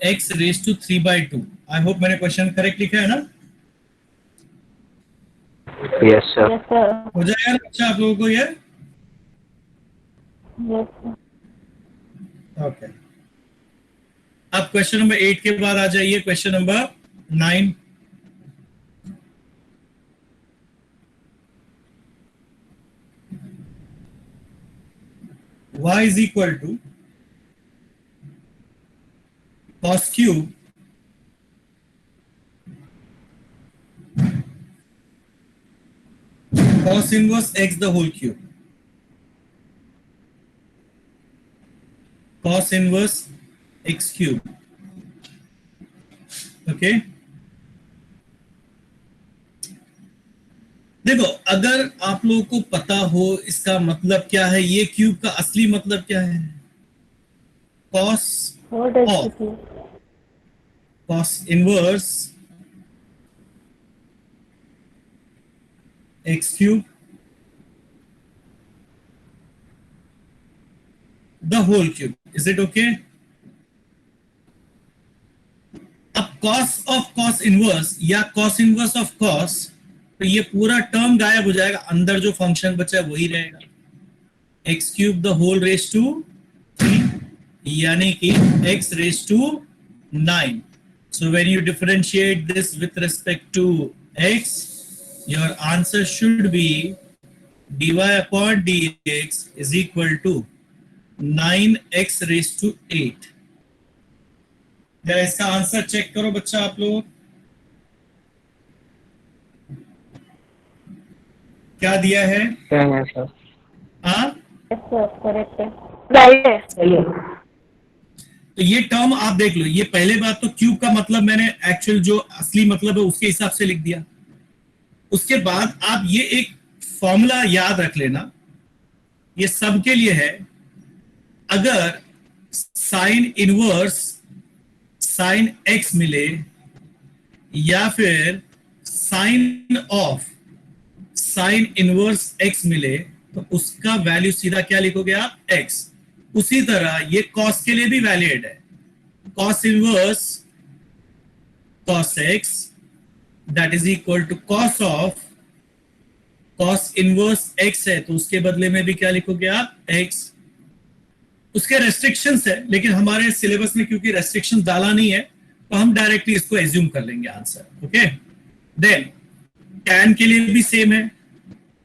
x raised to 3/2। I hope मैंने question correct लिखा है ना? Yes, sir. Yes sir, हो जाएगा ना अच्छा आप लोगों को ये? Yes sir. ओके, अब क्वेश्चन नंबर 8 के बाद आ जाइए question number 9। y is equal to cos cube cos cos inverse x the whole cube. Cos inverse x cube. Okay देखो, अगर आप लोगों को पता हो इसका मतलब क्या है, ये क्यूब का असली मतलब क्या है, cos What is of it? cos inverse x cube the whole cube. Is it okay? अब cos of cos inverse या cos inverse of cos, तो ये पूरा टर्म गायब हो जाएगा, अंदर जो फंक्शन बचा है वही रहेगा, x cube the whole raise to 3, यानी कि x raise to 9. So when you differentiate this with respect to x, your answer should be dy upon dx is equal to 9x raised to 8. जरा इसका answer check करो बच्चा आप लोग, क्या दिया है? सेम है सर। हाँ, Yes, sir. Correct है. Right है. तो ये टर्म आप देख लो, ये पहले बात तो क्यूब का मतलब मैंने एक्चुअल जो असली मतलब है उसके हिसाब से लिख दिया। उसके बाद आप ये एक फॉर्मूला याद रख लेना, ये सबके लिए है, अगर साइन इनवर्स साइन एक्स मिले या फिर sine of sine inverse x मिले, तो उसका वैल्यू सीधा क्या लिखोगे आप? एक्स। उसी तरह ये कॉस के लिए भी वैलिड है, cos inverse cos x that is equal to cos of cos inverse x है, तो उसके बदले में भी क्या लिखोगे आप? एक्स। उसके रेस्ट्रिक्शंस है, लेकिन हमारे सिलेबस में क्योंकि रेस्ट्रिक्शंस डाला नहीं है तो हम डायरेक्टली इसको एज्यूम कर लेंगे आंसर। ओके, देन टैन के लिए भी सेम है,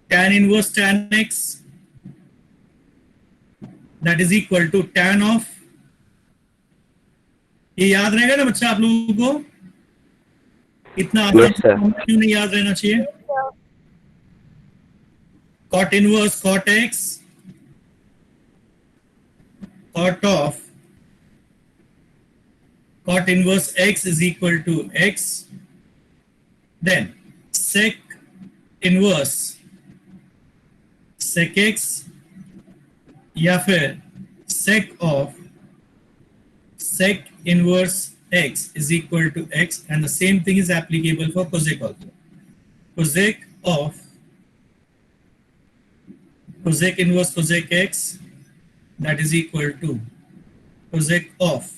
tan inverse tan x that is equal to tan of, ये याद रहेगा ना बच्चा आप लोगों को? इतना आसान क्यों नहीं याद रहना चाहिए? cot inverse cot x cot of cot inverse x is equal to x, then sec inverse sec x या फिर sec of sec inverse x is equal to x, and the same thing is applicable for cosec also. Cosec of cosec inverse cosec x that is equal to cosec of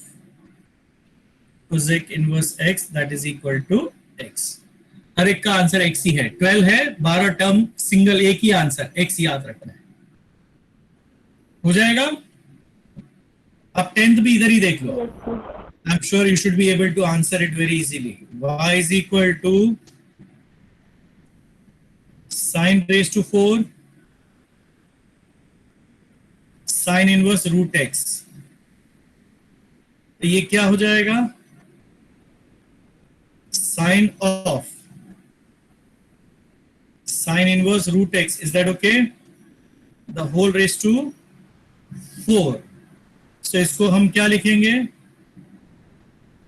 cosec inverse x that is equal to x. हर एक का answer x ही है, 12 है, 12 term single एक ही answer, x याद रखना है, हो जाएगा। अब 10th भी इधर ही देख लो, I'm sure you should be able to answer it very easily. Y is equal to sin raised to 4 sine inverse root x, तो ये क्या हो जाएगा? Sine of sine inverse root x, is that okay? The whole raise to 4। So इसको हम क्या लिखेंगे?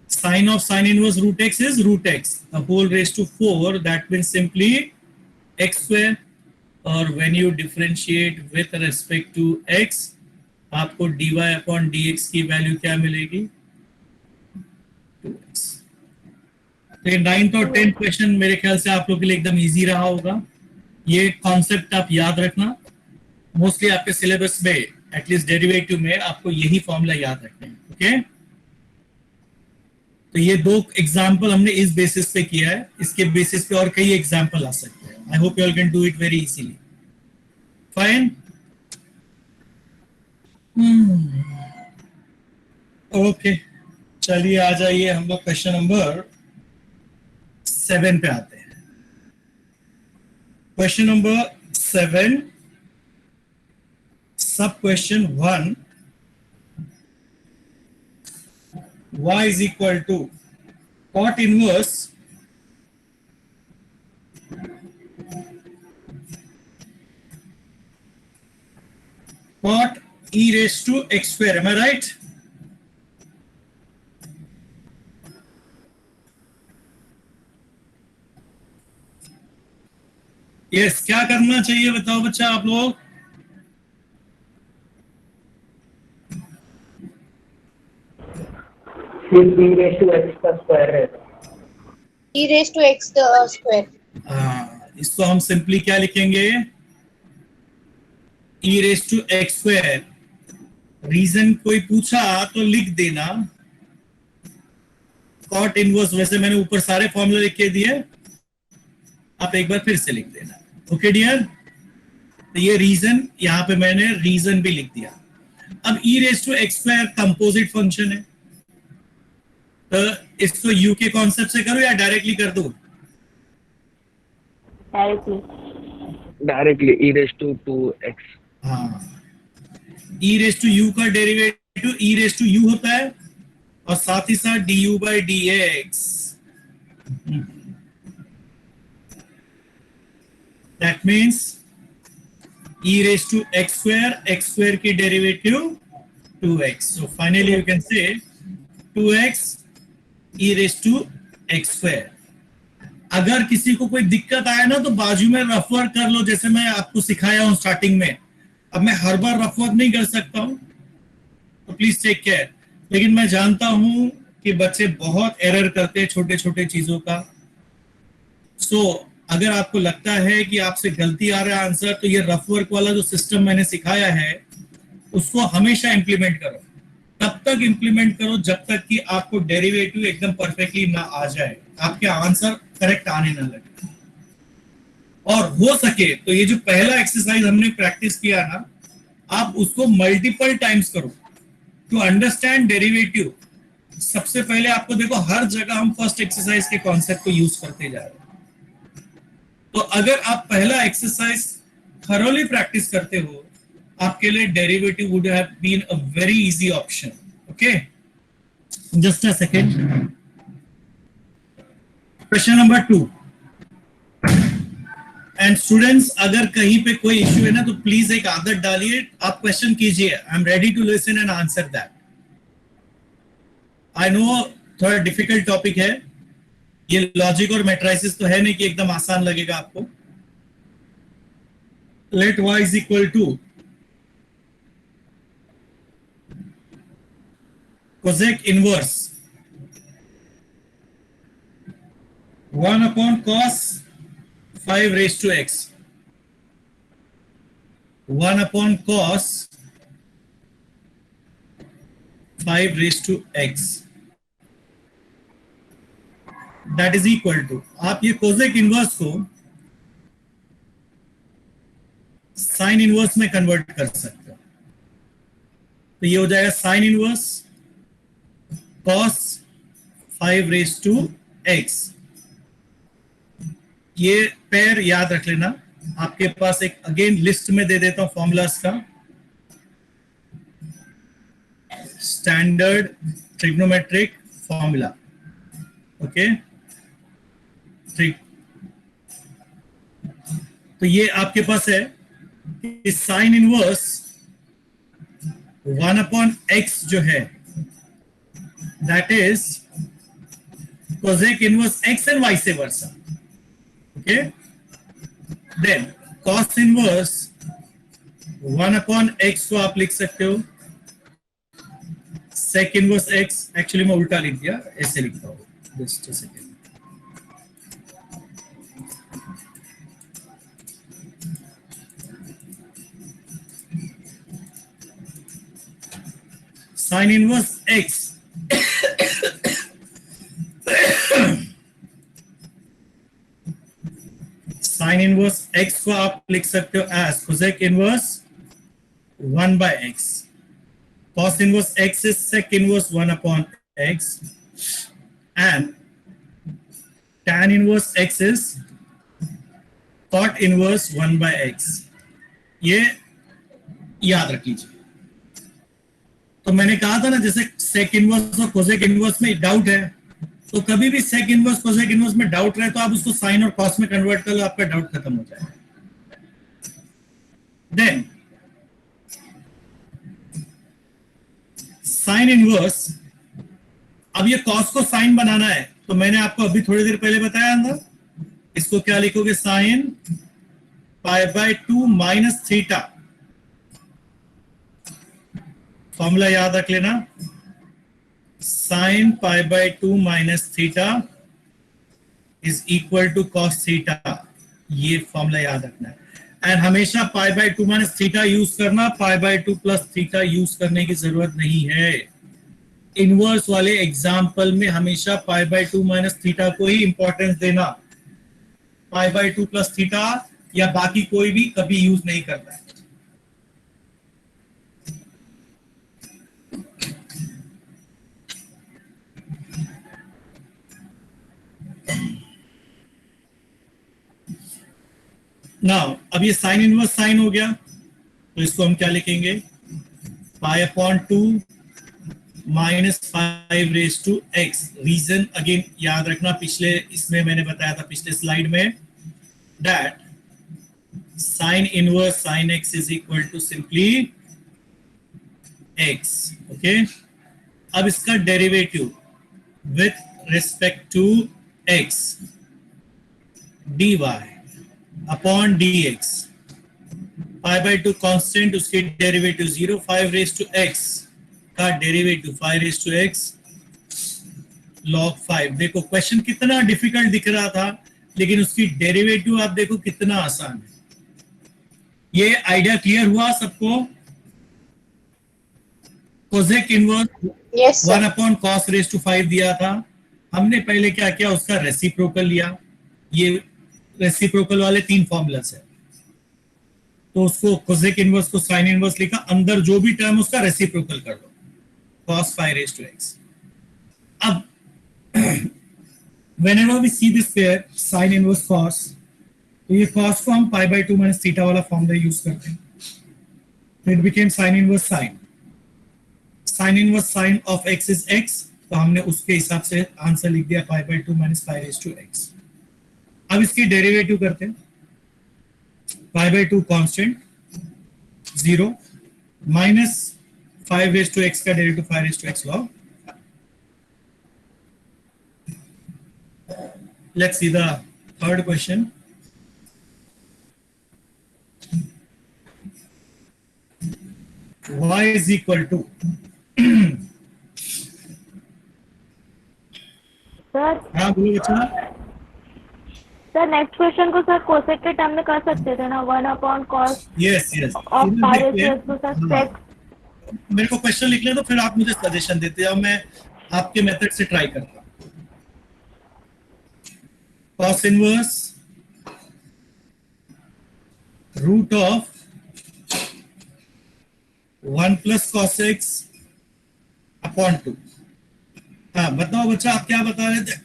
Sine of sine inverse root x is root x, the whole raise to 4, that means simply x square, और when you differentiate with respect to x आपको dy upon dx की value क्या मिलेगी? 2x। तो ये 9th और 10th question मेरे ख्याल से आप लोग के लिए एकदम इजी रहा होगा, ये कॉन्सेप्ट आप याद रखना। मोस्टली आपके सिलेबस में एटलीस्ट डेरिवेटिव में आपको यही फॉर्मूला याद रखना है। ओके, तो ये 2 एग्जाम्पल हमने इस बेसिस पे किया है, इसके बेसिस पे और कई एग्जाम्पल आ सकते हैं। I hope you all can do it very easily. Fine, okay, चलिए आ जाइए, हम लोग क्वेश्चन नंबर 7 पे आते हैं। क्वेश्चन नंबर 7, सब question 1, y is equal to cot inverse cot e raised to x square. Am I right? Yes. क्या करना चाहिए बताओ बच्चा आप लोग? फिर e raised to x का स्क्वायर रहेगा. e raised to x square. इसको हम सिंपली क्या लिखेंगे? e raised to x square. Reason कोई पूछा तो लिख देना. cot इनवर्स वैसे मैंने ऊपर सारे फॉर्मूले लिख के दिए, आप एक बार फिर से लिख देना. ओके डियर, तो ये रीजन, यहां पे मैंने रीजन भी लिख दिया. अब e raise to x square composite function है, तो इसको u के कॉन्सेप्ट से करो या डायरेक्टली कर दो? Directly e raised to 2x. हाँ, e रेज टू u का derivative e raise to u होता है और साथ ही साथ du by dx. That means e raised to x square की derivative 2x. So finally you can say 2x e raised to x square. अगर किसी को कोई दिक्कत आए ना तो बाजू में रफ वर्क कर लो, जैसे मैं आपको सिखाया हूं स्टार्टिंग में. अब मैं हर बार रफ वर्क नहीं कर सकता हूं, तो प्लीज टेक केयर. लेकिन मैं जानता हूं कि बच्चे बहुत एरर करते हैं छोटे छोटे चीजों का. अगर आपको लगता है कि आपसे गलती आ रहा है आंसर, तो ये रफ वर्क वाला जो सिस्टम मैंने सिखाया है उसको हमेशा इंप्लीमेंट करो. तब तक इंप्लीमेंट करो जब तक कि आपको डेरिवेटिव एकदम परफेक्टली ना आ जाए, आपके आंसर करेक्ट आने ना लगे. और हो सके तो ये जो पहला एक्सरसाइज हमने प्रैक्टिस किया ना, आप उसको मल्टीपल टाइम्स करो टू अंडरस्टैंड डेरिवेटिव. सबसे पहले आपको देखो, हर जगह हम फर्स्ट एक्सरसाइज के कॉन्सेप्ट को यूज करते जा रहे हैं. तो अगर आप पहला एक्सरसाइज थरोली प्रैक्टिस करते हो, आपके लिए derivative would have been a very easy option. Okay, just a second. Question number 2. And students, अगर कहीं पे कोई इश्यू है ना तो प्लीज एक आदत डालिए, आप क्वेश्चन कीजिए. I am ready to listen and answer that. I know थोड़ा डिफिकल्ट टॉपिक है ये. लॉजिक और मैट्रिसेस तो है नहीं कि एकदम आसान लगेगा आपको. Let y is equal to cosec inverse 1 upon cos 5 raised to x. 1 upon cos 5 raised to x. That is equal to, आप ये कोसेक इनवर्स को साइन इनवर्स में कन्वर्ट कर सकते हो. तो ये हो जाएगा sign inverse cos 5 raised to x. ये पेयर याद रख लेना. आपके पास एक अगेन लिस्ट में दे देता हूं फॉर्मूलास का. Standard trigonometric formula. ओके, तो ये आपके पास है कि साइन इनवर्स 1 अपॉन x जो है that is cosec inverse x and vice versa. Okay, then cos inverse 1 upon x को आप लिख सकते हो सेक इनवर्स x. एक्चुअली मैं उल्टा लिख दिया, ऐसे लिखता हूं. Just a second. Sine inverse x sine inverse x को आप लिख सकते हो as cosec inverse 1 by x. cos inverse x is sec inverse 1 upon x and tan inverse x is cot inverse 1 by x. ये याद रख लीजिए. तो मैंने कहा था ना, जैसे सेक इनवर्स और कोसेक इनवर्स में डाउट है, तो कभी भी सेक इनवर्स कोसेक इनवर्स में डाउट रहे तो आप उसको साइन और कॉस में कन्वर्ट कर लो, आपका डाउट खत्म हो जाएगा. देन साइन इनवर्स, अब ये कॉस को साइन बनाना है तो मैंने आपको अभी थोड़ी देर पहले बताया था, इसको क्या लिखोगे, sine pi by 2 minus theta. Formula याद रख लेना, sine pi by 2 minus theta is equal to cos theta. ये फॉर्मूला याद रखना है। एंड हमेशा pi by 2 minus theta use करना, pi by 2 plus theta use करने की जरूरत नहीं है। इनवर्स वाले एग्जाम्पल में हमेशा पाई बाय 2 माइनस थीटा को ही इंपॉर्टेंस देना, पाई बाय 2 प्लस थीटा या बाकी कोई भी कभी यूज नहीं करता है। नाउ अब ये साइन इनवर्स साइन हो गया तो इसको हम क्या लिखेंगे, pi upon 2 minus 5 raise to x. Reason again याद रखना, पिछले इसमें मैंने बताया था पिछले स्लाइड में, that sine inverse sine x is equal to simply x. Okay, अब इसका derivative with respect to x dy upon dx, pi by 2 constant, उसके डेरिवेटिव 0, 5 रेज टू एक्स का derivative 5 raise to x log 5। देखो question कितना difficult दिख रहा था, लेकिन उसकी डेरिवेटिव आप देखो कितना आसान है। ये आइडिया क्लियर हुआ सबको? Cosec inverse yes 1 upon cos raise to 5 दिया था, हमने पहले क्या किया, उसका रेसिप्रोकल लिया। ये रेसिप्रोकल वाले 3 फॉर्मूलास है, तो उसको कोसेक इनवर्स को साइन इनवर्स लिखा, अंदर जो भी टर्म उसका रेसिप्रोकल कर दो, cos 5 raised to x। अब whenever we see this pair sin inverse cos, तो ये cos को हम पाई बाय 2 माइनस थीटा वाला फॉर्मूला यूज करते हैं, तो it became sin inverse sin। sin inverse sin of x is x, तो हमने उसके हिसाब से आंसर लिख दिया pi by 2 minus 5 raised to x। अब इसकी डेरिवेटिव करते हैं, pi by 2 constant 0 minus 5 raise to x का derivative 5 raise to x log. Let's see the third question. y is equal to sir हाँ बोलो बच्चा। सर नेक्स्ट क्वेश्चन को sir cosec के टर्म में कर सकते थे ना, 1 upon cos yes yes, of pi raise to x को सर सेक। मेरे को क्वेश्चन लिख ले तो फिर आप मुझे सजेशन देते जाओ, मैं आपके मेथड से ट्राई करता हूं। cos inverse root of 1 plus cos x upon 2। हाँ बताओ बच्चा, आप क्या बता रहे थे?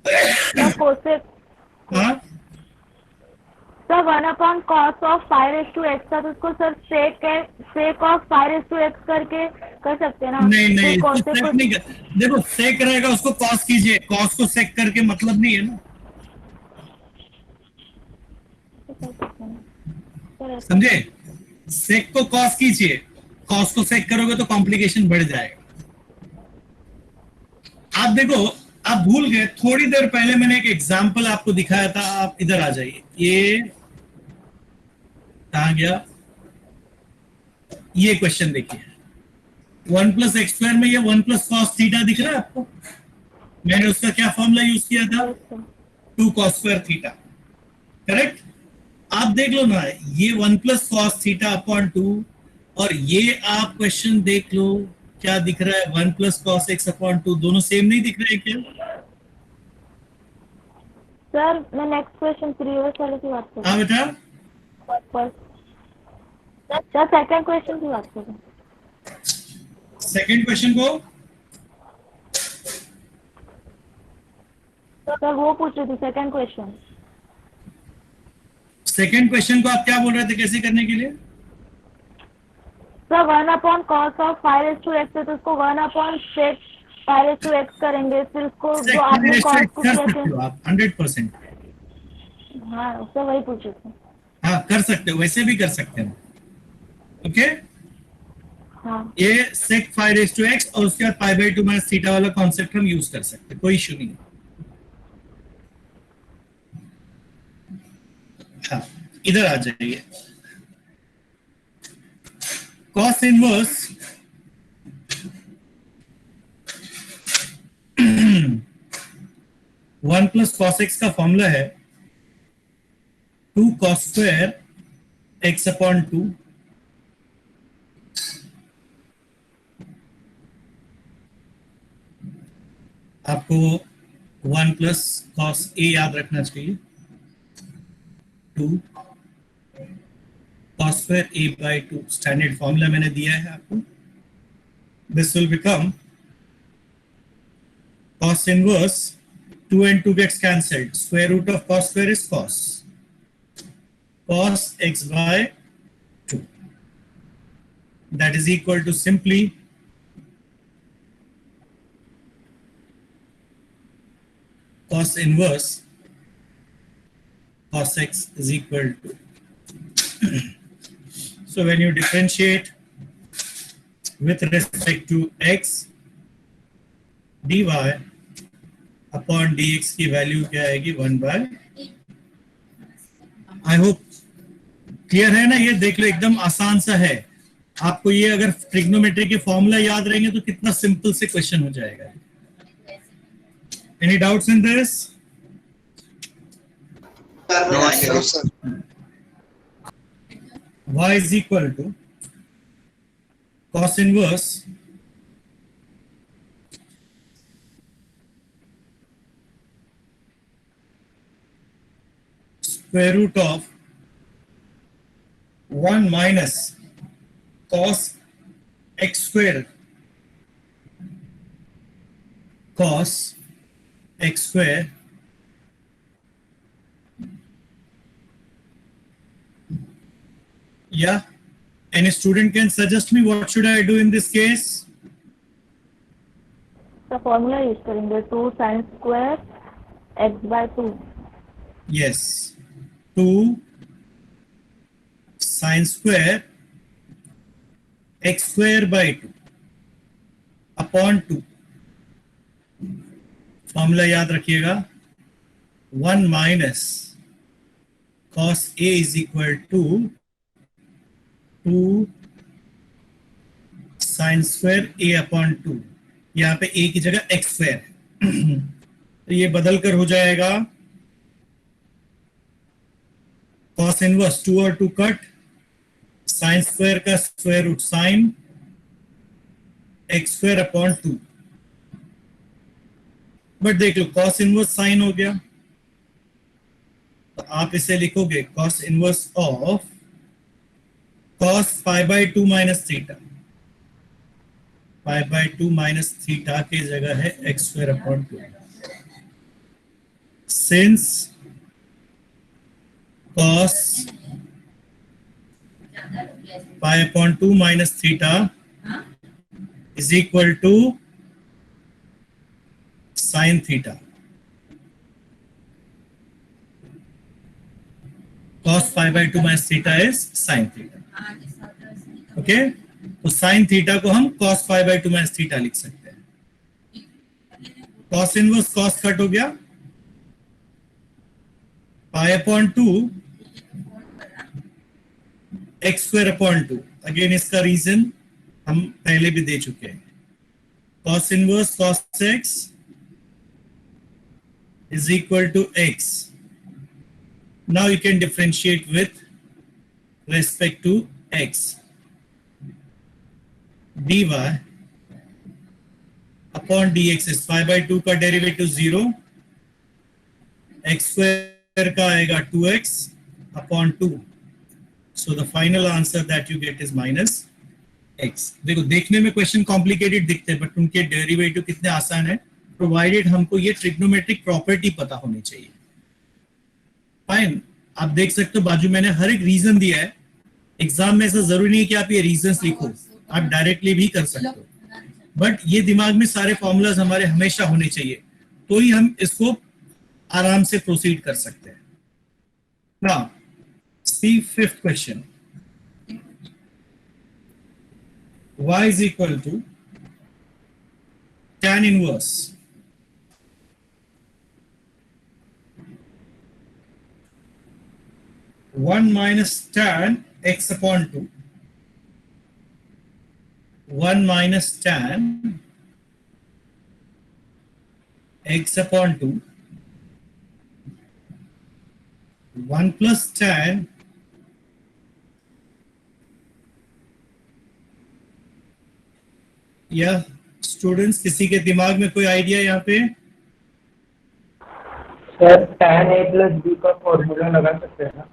सर कोसेक हाँ sir 1 upon cos of pi raise to x था, तो उसको sir sec of pi raise to x करके कर सकते हैं ना। नहीं नहीं, तो इसको सेक नहीं कर, देखो सेक रहेगा उसको कॉस कीजिए, कॉस को सेक करके मतलब नहीं है ना, समझे? सेक को कॉस कीजिए, कॉस को सेक करोगे तो कॉम्प्लिकेशन बढ़ जाएगा। आप देखो, आप भूल गए, थोड़ी देर पहले मैंने एक एग्जाम्पल आपको दिखाया था, आप इधर आ जाइए। ये कहां गया? ये क्वेश्चन देखिए, 1 प्लस एक्स स्क्वायर में ये 1 प्लस कॉस थीटा दिख रहा है आपको? मैंने उसका क्या फॉर्मूला यूज किया था? 2 कॉस स्क्वायर थीटा, करेक्ट? आप देख लो ना, ये 1 प्लस कॉस थीटा अपॉन 2, और ये आप क्वेश्चन देख लो क्या दिख रहा है, 1 प्लस कॉस एक्स अपॉन 2, दोनों सेम नहीं दिख रहे क्या? सर मैं नेक्स्ट क्वेश्चन प्रीवियस वाले की बात कर हाँ बेटा, सर सेकंड क्वेश्चन की बात कर रहा हूं। सेकंड क्वेश्चन को सर वो पूछ रही थी सेकंड क्वेश्चन। सेकंड क्वेश्चन को आप क्या बोल रहे थे, कैसे करने के लिए? Sir 1 upon cos of pi raise to x है, तो उसको 1 upon sec pi raise to x करेंगे, फिर उसको जो आपने कॉस को कर किया सकते हो आप 100%। हाँ उससे वही पूछे थे। हाँ कर सकते हो, वैसे भी कर सकते हो। ओके हाँ ये sec phi raised to x और उसके बाद pi by 2 minus theta वाला कॉन्सेप्ट हम यूज कर सकते हैं, कोई इशू नहीं। हाँ, इधर आ जाइए। cos inverse 1 plus cos x का फॉर्मूला है 2 cos स्क्वायर x अपॉन 2 आपको 1 प्लस cos a याद रखना चाहिए, 2 cos square a by 2 standard formula मैंने दिया है आपको। This will become cos inverse 2 and 2 gets cancelled, square root of cos square is cos x by 2, that is equal to simply cos inverse cos x is equal to so when you differentiate with respect to x, dy upon dx की value क्या आएगी 1 bye. I hope clear है ना, ये देख लो एकदम आसान सा है। आपको ये अगर ट्रिग्नोमेट्री के फॉर्मूला याद रहेंगे तो कितना सिंपल से क्वेश्चन हो जाएगा। Any doubts in this? No, sir. y is equal to cos inverse square root of 1 minus cos x square cos x square yeah. Any student can suggest me what should I do in this case? तो formula use करेंगे 2 sin square x by 2। Yes, 2 sin square x square by 2 upon 2। Formula याद रखिएगा 1 minus cos a is equal to 2 sin square a upon 2। यहाँ पे a की जगह x square है तो ये बदल कर हो जाएगा cos इनवर्स 2 और 2 कट, sin स्क्वायर का square root sin x square upon 2। But देख लो cos इनवर्स sin हो गया तो आप इसे लिखोगे cos inverse of cos pi by 2 minus theta, pi by 2 minus theta की जगह है x square upon 2। Since cos pi upon 2 minus theta is equal to sin theta, cos pi by 2 minus theta is sin theta। Okay तो sin theta को हम cos pi by 2 minus theta लिख सकते हैं। cos inverse cos cut हो गया, pi upon 2 x square upon 2। Again इसका reason हम पहले भी दे चुके हैं, cos inverse cos x is equal to x। now you can differentiate with respect to x, dy upon dx is pi by 2 का derivative 0, x square का आएगा 2x upon 2। so the final answer that you get is minus x। देखो देखने में question complicated दिखते हैं but उनके derivative कितने आसान है, प्रोवाइडेड हमको ये ट्रिग्नोमेट्रिक प्रॉपर्टी पता होनी चाहिए। फाइन, आप देख सकते हो बाजू मैंने हर एक रीजन दिया है। एग्जाम में ऐसा जरूरी नहीं है कि आप ये रीजंस लिखो, आप डायरेक्टली भी कर सकते हो बट ये दिमाग में सारे फॉर्मूलाज हमारे हमेशा होने चाहिए तो ही हम इसको आराम से प्रोसीड कर सकते हैं। Now C fifth question, y is equal to tan inverse one minus tan x upon 2. 1 minus tan x upon 2. 1 plus tan या स्टूडेंट्स किसी के दिमाग में कोई आइडिया यहाँ पे? Sir tan a plus b का फॉर्मूला लगा सकते हैं ना?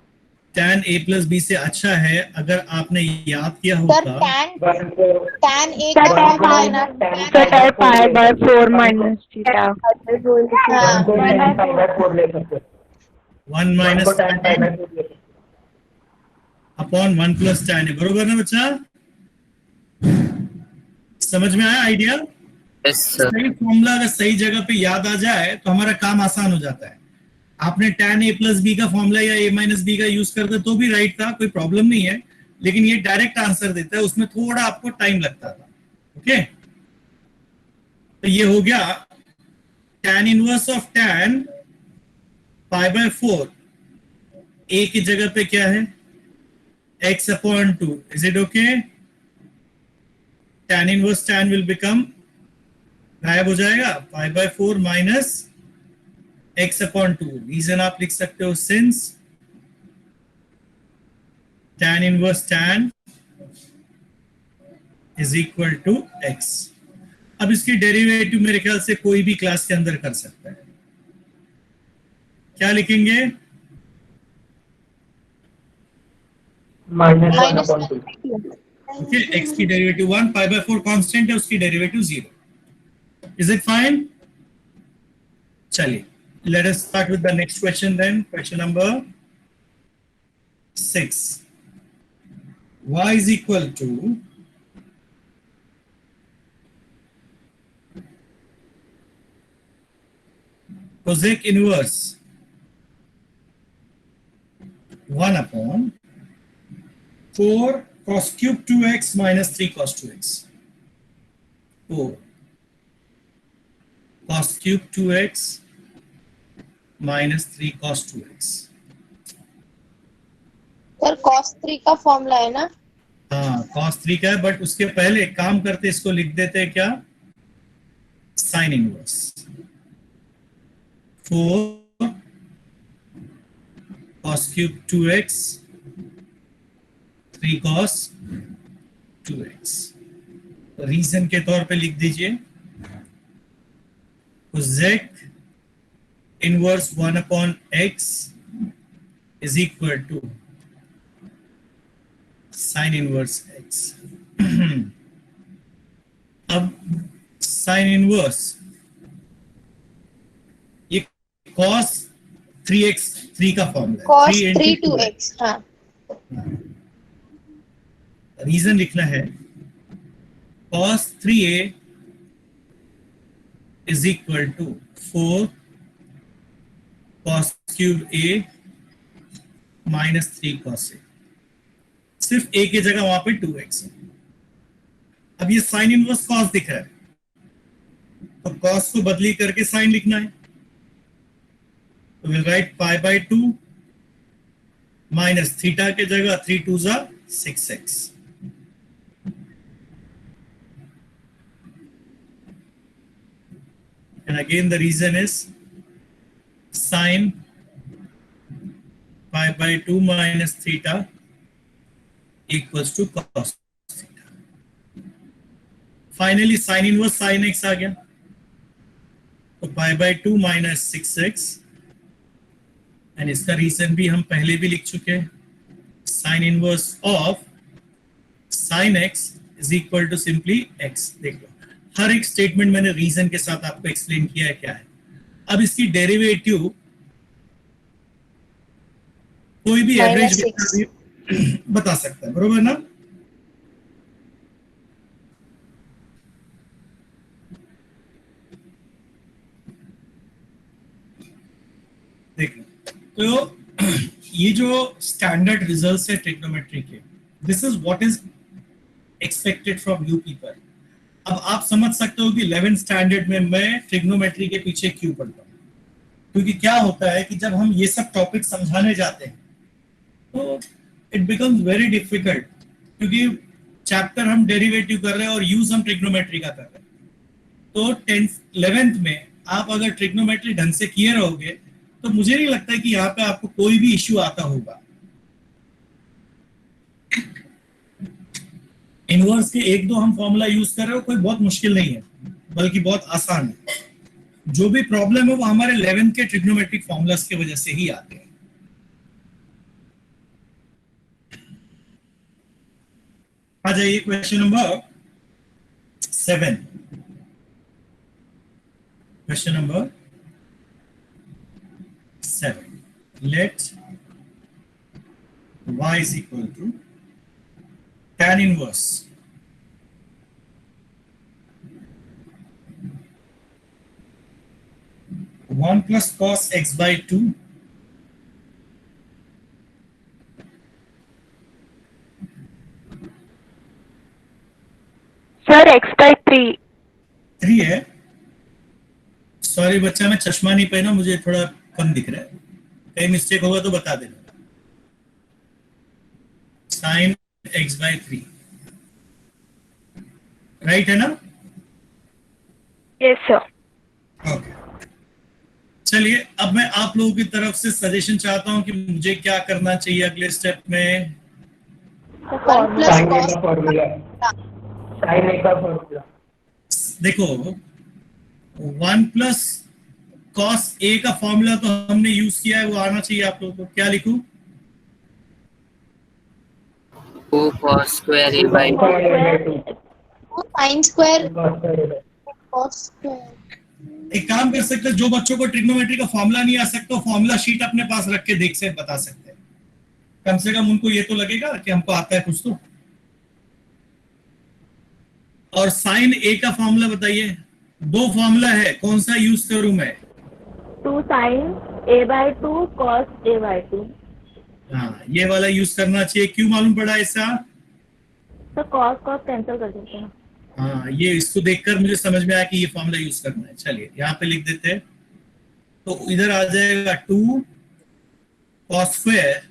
tan a plus b से अच्छा है अगर आपने याद किया सर होगा tan a Tan का pi है ना Tan pi by 4 minus theta. हाँ, 1 ले सकते हैं। 1 minus tan tan pi by 4 ले सकते हैं। अपॉन 1 plus tan है, बरोबर ना बच्चा? समझ में आया आइडिया? Yes sir. सही फॉर्मूला अगर सही जगह पे याद आ जाए तो हमारा काम आसान हो जाता है। आपने tan a plus b का फॉर्मूला या a minus b का यूज करते तो भी राइट था, कोई प्रॉब्लम नहीं है, लेकिन ये डायरेक्ट आंसर देता है, उसमें थोड़ा आपको टाइम लगता था। ओके, तो ये हो गया tan inverse of tan pi by 4, a की जगह पे क्या है x upon 2, is it okay? tan inverse tan will become, गायब हो जाएगा, pi by 4 minus x upon 2। Reason आप लिख सकते हो since tan inverse tan is equal to x। अब इसकी डेरिवेटिव मेरे ख्याल से कोई भी क्लास के अंदर कर सकता है। क्या लिखेंगे? Minus 1 upon 2। ओके, x की डेरिवेटिव 1, पाई बाय 4 कांस्टेंट है, उसकी डेरिवेटिव 0। Is it fine? चलिए, let us start with the next question then. Question number 6. Y is equal to cosec inverse 1 upon 4 cos cube 2x minus 3 cos 2x. 4 cos cube 2x minus 3 cos 2x. Sir cos 3 का formula है ना? हाँ, cos 3 का है, but उसके पहले एक काम करते, इसको लिख देते हैं क्या? Sine inverse 4 cos cube 2x 3 cos 2x। Reason के तौर पे लिख दीजिए cosec inverse 1 upon x is equal to sin inverse x। अब sin inverse ये cos 3x 3 का फॉर्मूला है, cos 3 3 into 2x। हाँ, रीजन लिखना है cos 3a is equal to 4 cos cube a minus 3 cos a। सिर्फ a की जगह वहां पे 2x है। अब ये साइन इनवर्स cos दिख रहा है, तो cos को बदली करके साइन लिखना है, तो will write pi by 2 minus theta के जगह 3 2 जा 6x। And again the reason is sine pi by 2 minus theta equals to cos theta। Finally sin inverse sin x आ गया, तो pi by 2 minus 6x, and इसका reason भी हम पहले भी लिख चुके हैं, sin inverse of sin x is equal to simply x। देख लो, हर एक स्टेटमेंट मैंने रीजन के साथ आपको एक्सप्लेन किया है क्या है। अब इसकी डेरिवेटिव कोई भी एवरेज बता सकता है, बरोबर ना? देखो, तो ये जो स्टैंडर्ड रिजल्ट्स है ट्रिग्नोमेट्री के, this is what is expected from you people. अब आप समझ सकते हो कि 11th स्टैंडर्ड में मैं ट्रिग्नोमेट्री के पीछे क्यों पढ़ता हूँ, क्योंकि क्या होता है कि जब हम ये सब टॉपिक समझाने जाते हैं तो इट बिकम्स वेरी डिफिकल्ट, क्योंकि चैप्टर हम डेरिवेटिव कर रहे हैं और यूज हम ट्रिग्नोमेट्री का कर रहे हैं। तो 10th 11th में आप अगर ट्रिग्नोमेट्री ढंग से किए रहोगे तो मुझे नहीं लगता है कि यहाँ पे आपको कोई भी इश्यू आता होगा। इनवर्स के एक दो हम फॉर्मूला यूज कर रहे हो, कोई बहुत मुश्किल नहीं है, बल्कि बहुत आसान है। जो भी प्रॉब्लम है वो हमारे 11th के ट्रिग्नोमेट्रिक फॉर्मूलास की वजह से ही आते हैं। आ जाइए question number 7। Question number 7, let y is equal to tan inverse one plus cos x by 2 sir x/3। 3 है। सॉरी बच्चा, मैं चश्मा नहीं पहना, मुझे थोड़ा कम दिख रहा है, कहीं मिस्टेक होगा तो बता देना। साइन x by 3 राइट है ना? Yes sir. ओके, चलिए अब मैं आप लोगों की तरफ से सजेशन चाहता हूं कि मुझे क्या करना चाहिए अगले स्टेप में। 1 plus साइन ए cos का फॉर्मूला, साइन ए का फॉर्मूला। देखो 1 प्लस कॉस ए का फॉर्मूला तो हमने यूज किया है, वो आना चाहिए आप लोगों को। क्या लिखूं? 2 cos square a by 2 sin square cos square। एक काम कर सकते हैं, जो बच्चों को ट्रिग्नोमेट्री का फॉर्मूला नहीं आ सकता, फॉर्मूला शीट अपने पास रख के देख से बता सकते हैं। कम से कम उनको ये तो लगेगा कि हमको आता है कुछ तो। और साइन ए का फॉर्मूला बताइए। 2 फॉर्मूला है, कौन सा यूज करूं मैं? 2 sin a/2 cos a/2। हाँ, ये वाला यूज करना चाहिए। क्यों मालूम पड़ा ऐसा? तो cos कैंसिल कर देते हैं। हाँ, ये इसको देखकर मुझे समझ में आया कि ये फॉर्मूला यूज करना है। चलिए यहाँ पे लिख देते हैं, तो इधर आ जाएगा 2 cos स्क्वायर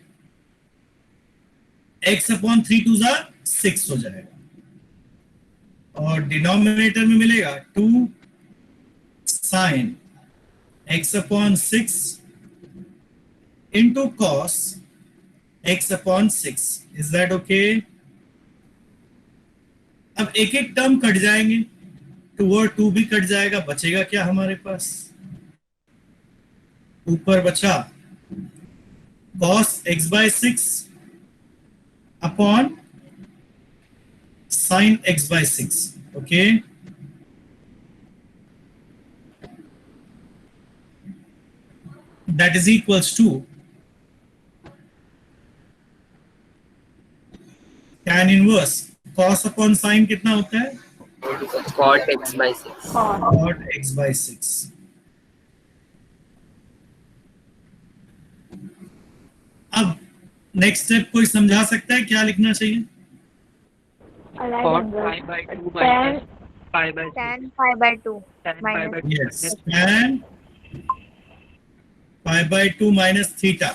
x/3 2 6 हो जाएगा, और डिनोमिनेटर में मिलेगा 2 sin x/6 into cos x/6। Is that okay? अब एक एक टर्म कट जाएंगे, 2 और 2 भी कट जाएगा, बचेगा क्या हमारे पास? ऊपर बचा cos x/6 upon sin x/6। Okay, that is equals to tan inverse cos upon sin कितना होता है? cot x by 6 cot x/6। अब नेक्स्ट स्टेप कोई समझा सकता है क्या लिखना चाहिए? cot pi by 2 minus pi by 6 tan pi by 2 tan pi by 2 Yes, tan pi by 2 minus theta।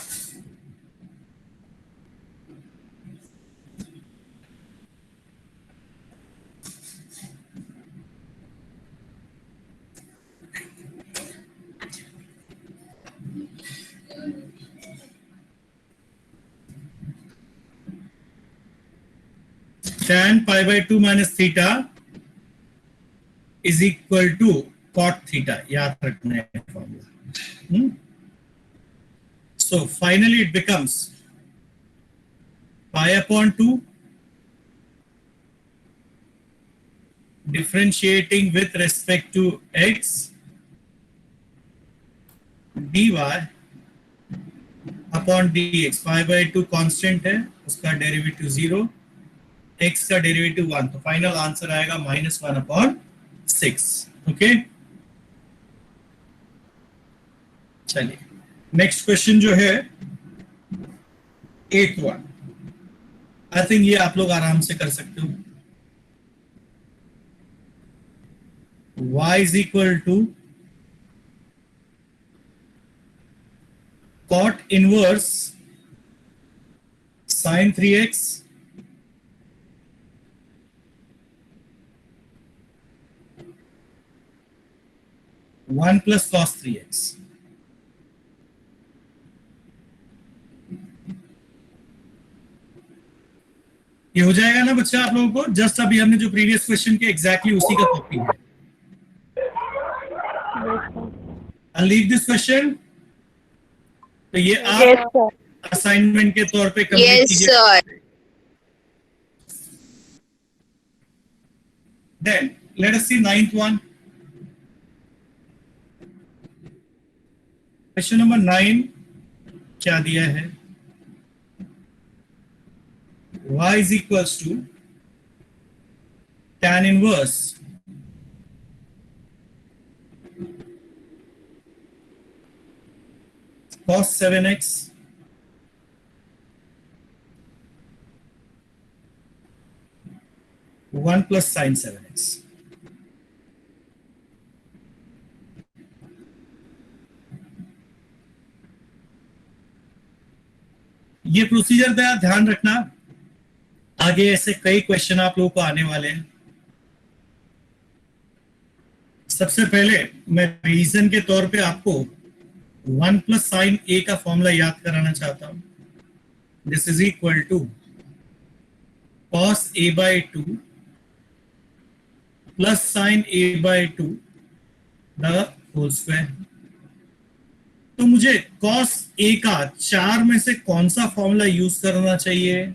tan pi by 2 minus theta is equal to cot theta। याद रखना है formula. So finally it becomes pi upon 2 differentiating with respect to x dy upon dx। pi by 2 constant है, उसका derivative 0, x का derivative 1, तो final answer आएगा -1/6। Okay, चलिए next question जो है 8th वन। आई थिंक ये आप लोग आराम से कर सकते हो। y is equal to cot inverse sin 3x one plus cos 3x। ये हो जाएगा ना बच्चा आप लोगों को? जस्ट अभी हमने जो प्रीवियस क्वेश्चन के एग्जैक्टली उसी का कॉपी है। I'll leave this question। तो ये आप असाइनमेंट के तौर पे कंप्लीट कीजिए। sir. Then let us see ninth one। Question number 9 क्या दिया है? y is equals to tan inverse cos 7x one plus sin 7x। ये प्रोसीजर का ध्यान रखना, आगे ऐसे कई क्वेश्चन आप लोगों को आने वाले हैं। सबसे पहले मैं रीजन के तौर पे आपको 1 प्लस साइन ए का फॉर्मूला याद कराना चाहता हूं। This is equal to cos a by 2 plus sine a by 2 the whole square. तो मुझे cos a का 4 में से कौन सा फॉर्मूला यूज करना चाहिए?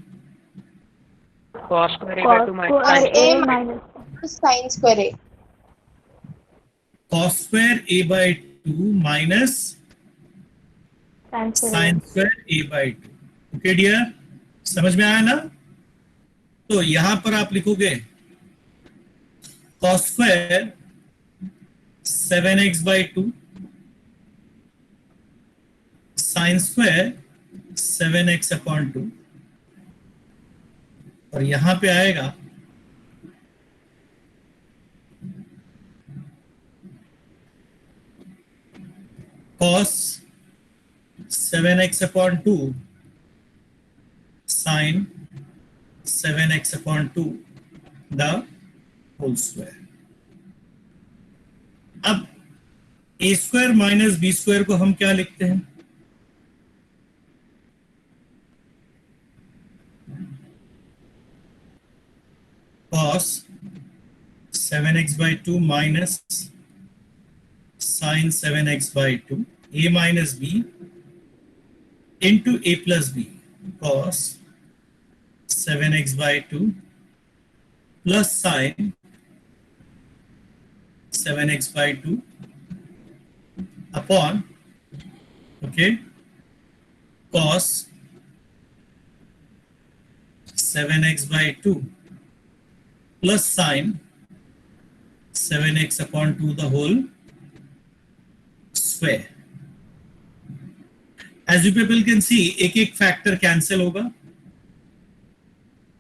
cos square a by 2 minus cos A a minus Sin square A. cos square a by 2 minus sin sin square a by 2। Okay dear, समझ में आया ना? तो यहां पर आप लिखोगे cos square 7x by 2 sin square 7x upon 2, और यहां पे आएगा cos 7x upon 2 sin 7x upon 2 the whole square। अब a square minus b square को हम क्या लिखते हैं? cos 7x by 2 minus sin 7x by 2 a minus b into a plus b cos 7x by 2 plus sin 7x by 2 upon cos 7x by 2 plus sin 7x upon 2 the whole square। As you people can see, एक एक factor cancel होगा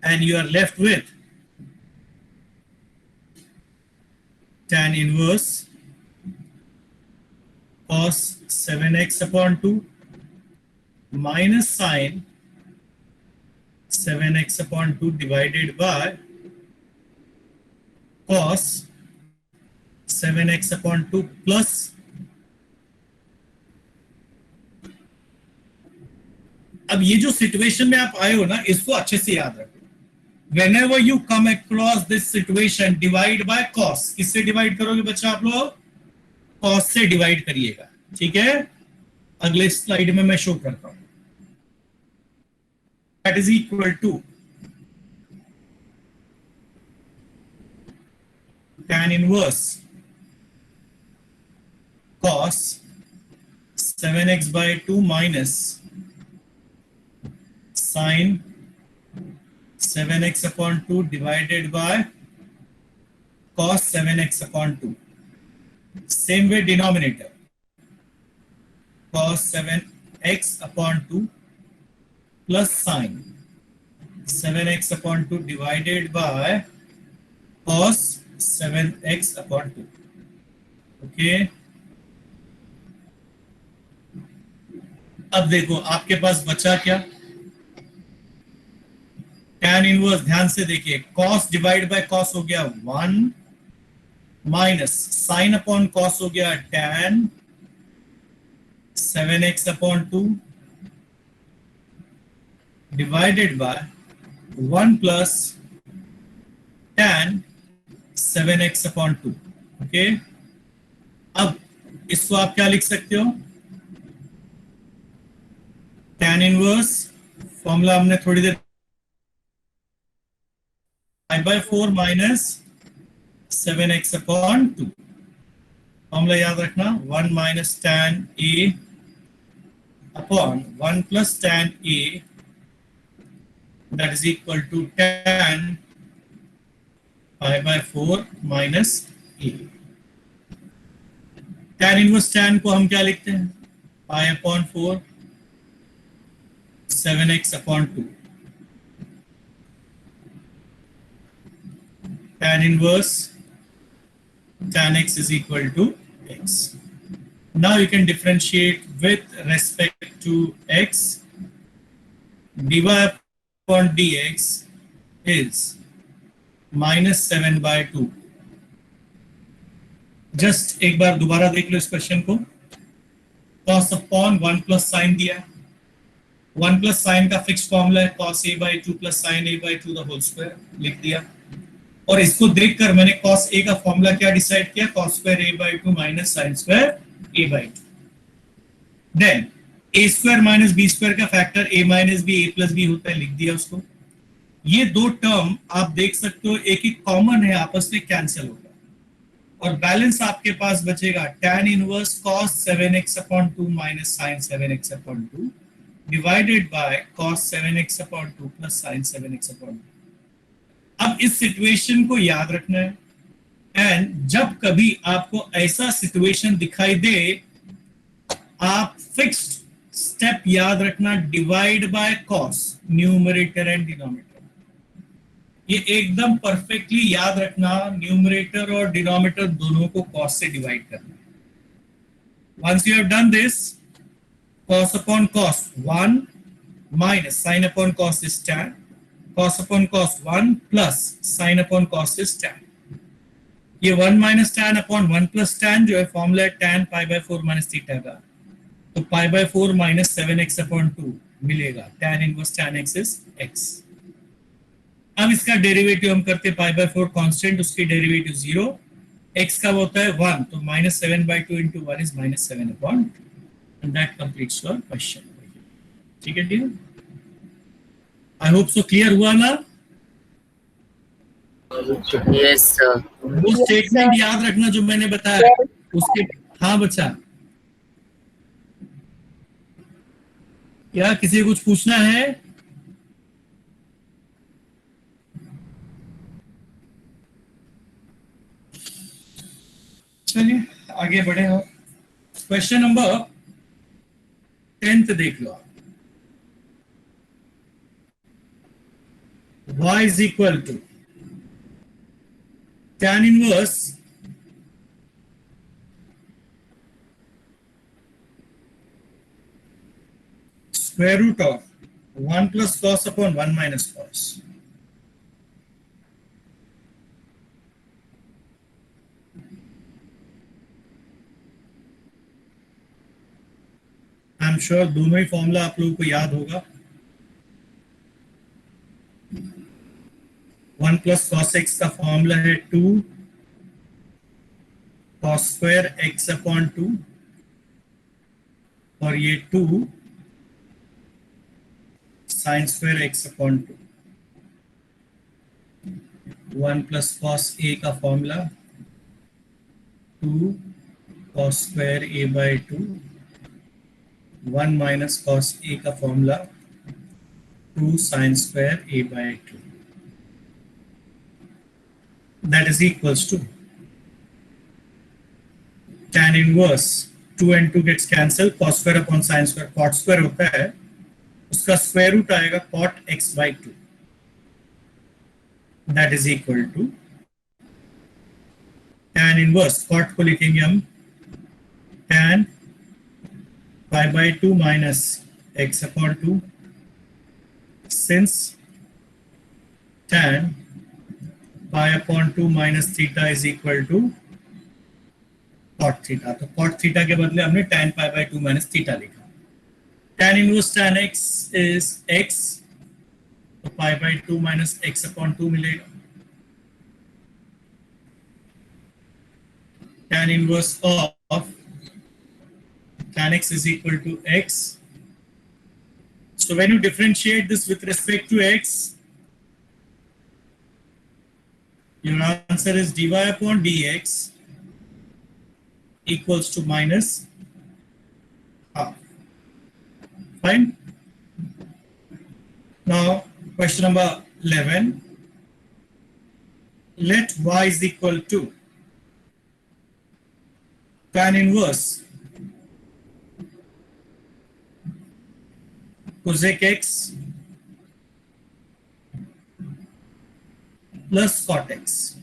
and you are left with tan inverse cos 7x upon 2 minus sin 7x upon 2 divided by cos 7x upon 2 plus अब ये जो situation में आप आए हो ना, इसको अच्छे से याद रखो। Whenever you come across this situation, divide by cos। किससे डिवाइड करोगे बच्चा आप लोग? cos से डिवाइड करिएगा, ठीक है? अगले स्लाइड में मैं शो करता हूं। That is equal to tan inverse cos 7x by 2 minus sin 7x upon 2 divided by cos 7x upon 2। Same way denominator cos 7x upon 2 plus sin 7x upon 2 divided by cos 7x upon 2। Okay, अब देखो आपके पास बचा क्या, tan inverse, ध्यान से देखिए, cos divide by cos हो गया 1 माइनस sin अपॉन cos हो गया tan 7x upon 2 divided by 1 plus tan 7x upon 2। Okay, अब इसको आप क्या लिख सकते हो, tan इनवर्स फॉर्मूला हमने थोड़ी देर, pi by 4 minus 7x upon 2, formula याद रखना, 1 minus tan a upon 1 plus tan a, that is equal to tan pi by 4 minus a। tan inverse tan को हम क्या लिखते हैं, pi upon 4 7x upon 2, tan inverse tan x is equal to x. Now you can differentiate with respect to x. dy upon dx is minus 7 by 2. Just एक बार दोबारा देख लो इस question को, cos अपॉन 1 प्लस साइन दिया है, 1 plus sine का fix formula है cos a by 2 plus sine a by 2 the whole square, लिख दिया। और इसको देखकर मैंने cos a का फॉर्मूला क्या डिसाइड किया, cos square a by 2 minus sine square a by 2। Then a square minus b square का factor a minus b a plus b होता है, लिख दिया उसको। ये दो टर्म आप देख सकते हो एक ही कॉमन है, आपस में कैंसिल होगा और बैलेंस आपके पास बचेगा tan inverse cos 7x upon 2 minus sin 7x upon 2 divided by cos 7x upon 2 plus sin 7x upon 2। अब इस सिचुएशन को याद रखना है, एंड जब कभी आपको ऐसा सिचुएशन दिखाई दे, आप फिक्स्ड स्टेप याद रखना, divide by cos, numerator and denominator. ये एकदम परफेक्टली याद रखना, न्यूमरेटर और डिनोमिनेटर दोनों को कॉस से डिवाइड करना है। Once you have done this, cos upon cos 1 minus sin upon cos is tan, cos upon cos 1 plus sin upon cos is tan। ये 1 minus tan upon 1 plus tan जो है formula है tan pi by 4 minus theta का, तो pi by 4 minus 7x upon 2 मिलेगा, tan inverse tan x is x। अब इसका derivative हम करते pi by 4 कांस्टेंट, उसकी डेरिवेटिव 0, x का होता है 1, तो minus 7 by 2 into 1 is minus 7 upon 2, and that completes your question। ठीक है dear, I hope so clear हुआ ना? Yes sir. वो स्टेटमेंट याद रखना जो मैंने बताया उसके, हाँ बच्चा, क्या किसी को कुछ पूछना है? चलिए आगे बढ़े हो, क्वेश्चन नंबर 10 देख लो आप। y is equal to tan inverse square root of 1 plus cos upon 1 minus cos। I am sure दोनों ही फॉर्मूला आप लोगों को याद होगा। 1 प्लस cos x का फॉर्मूला है 2 cos स्क्वायर x अपॉन 2 और ये 2 sin square x upon 2। 1 plus cos a का formula 2 cos square a by 2, 1 minus cos a का formula 2 sin square a by 2, that is equals to tan inverse 2 and 2 gets cancelled, cos square upon sin square, cot square होता है, उसका square root आएगा cot x by 2, that is equal to tan inverse, cot को लिखेंगे हम tan pi by 2 minus x upon 2, since tan pi upon 2 minus theta is equal to cot theta. तो cot theta के बदले हमने tan pi by 2 minus theta लिखा. Tan inverse tan x is x, तो pi by 2 minus x upon 2 मिलेगा. Tan inverse of tan x is equal to x. So when you differentiate this with respect to x, your answer is dy upon dx equals to minus half. Fine. Now question number 11. Let y is equal to tan inverse cosec x plus cot x.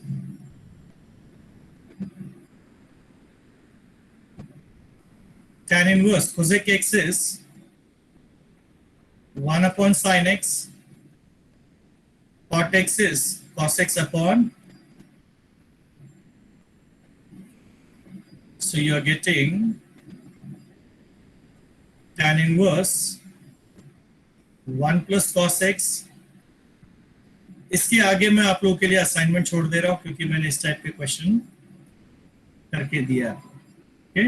Tan inverse cosec x is 1 upon sin x, cot x is cos x upon, so you are getting tan inverse 1 plus cos x. इसके आगे मैं आप लोगों के लिए assignment छोड़ दे रहा हूं क्योंकि मैंने इस टाइप के क्वेश्चन करके दिया. Okay,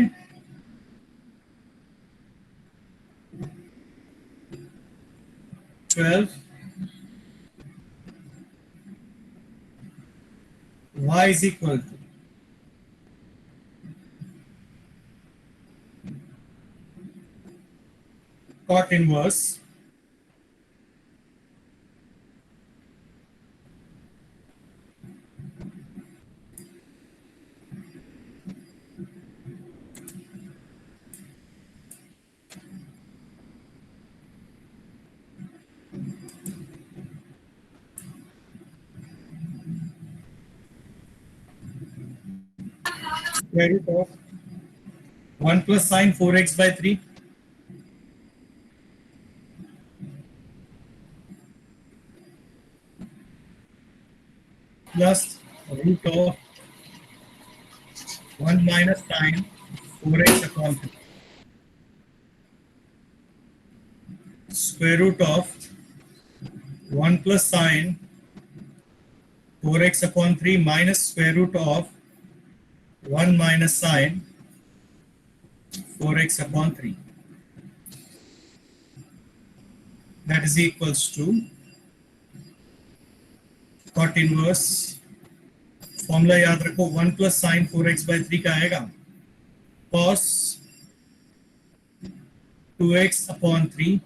y is equal to cot inverse square root of 1 plus sin 4x by 3 plus root of 1 minus sin 4x upon 3 square root of 1 plus sin 4x upon 3 minus square root of 1 minus sin 4x upon 3. That is equals to cot inverse, formula याद रखो 1 plus sin 4x by 3 का आएगा cos 2x upon 3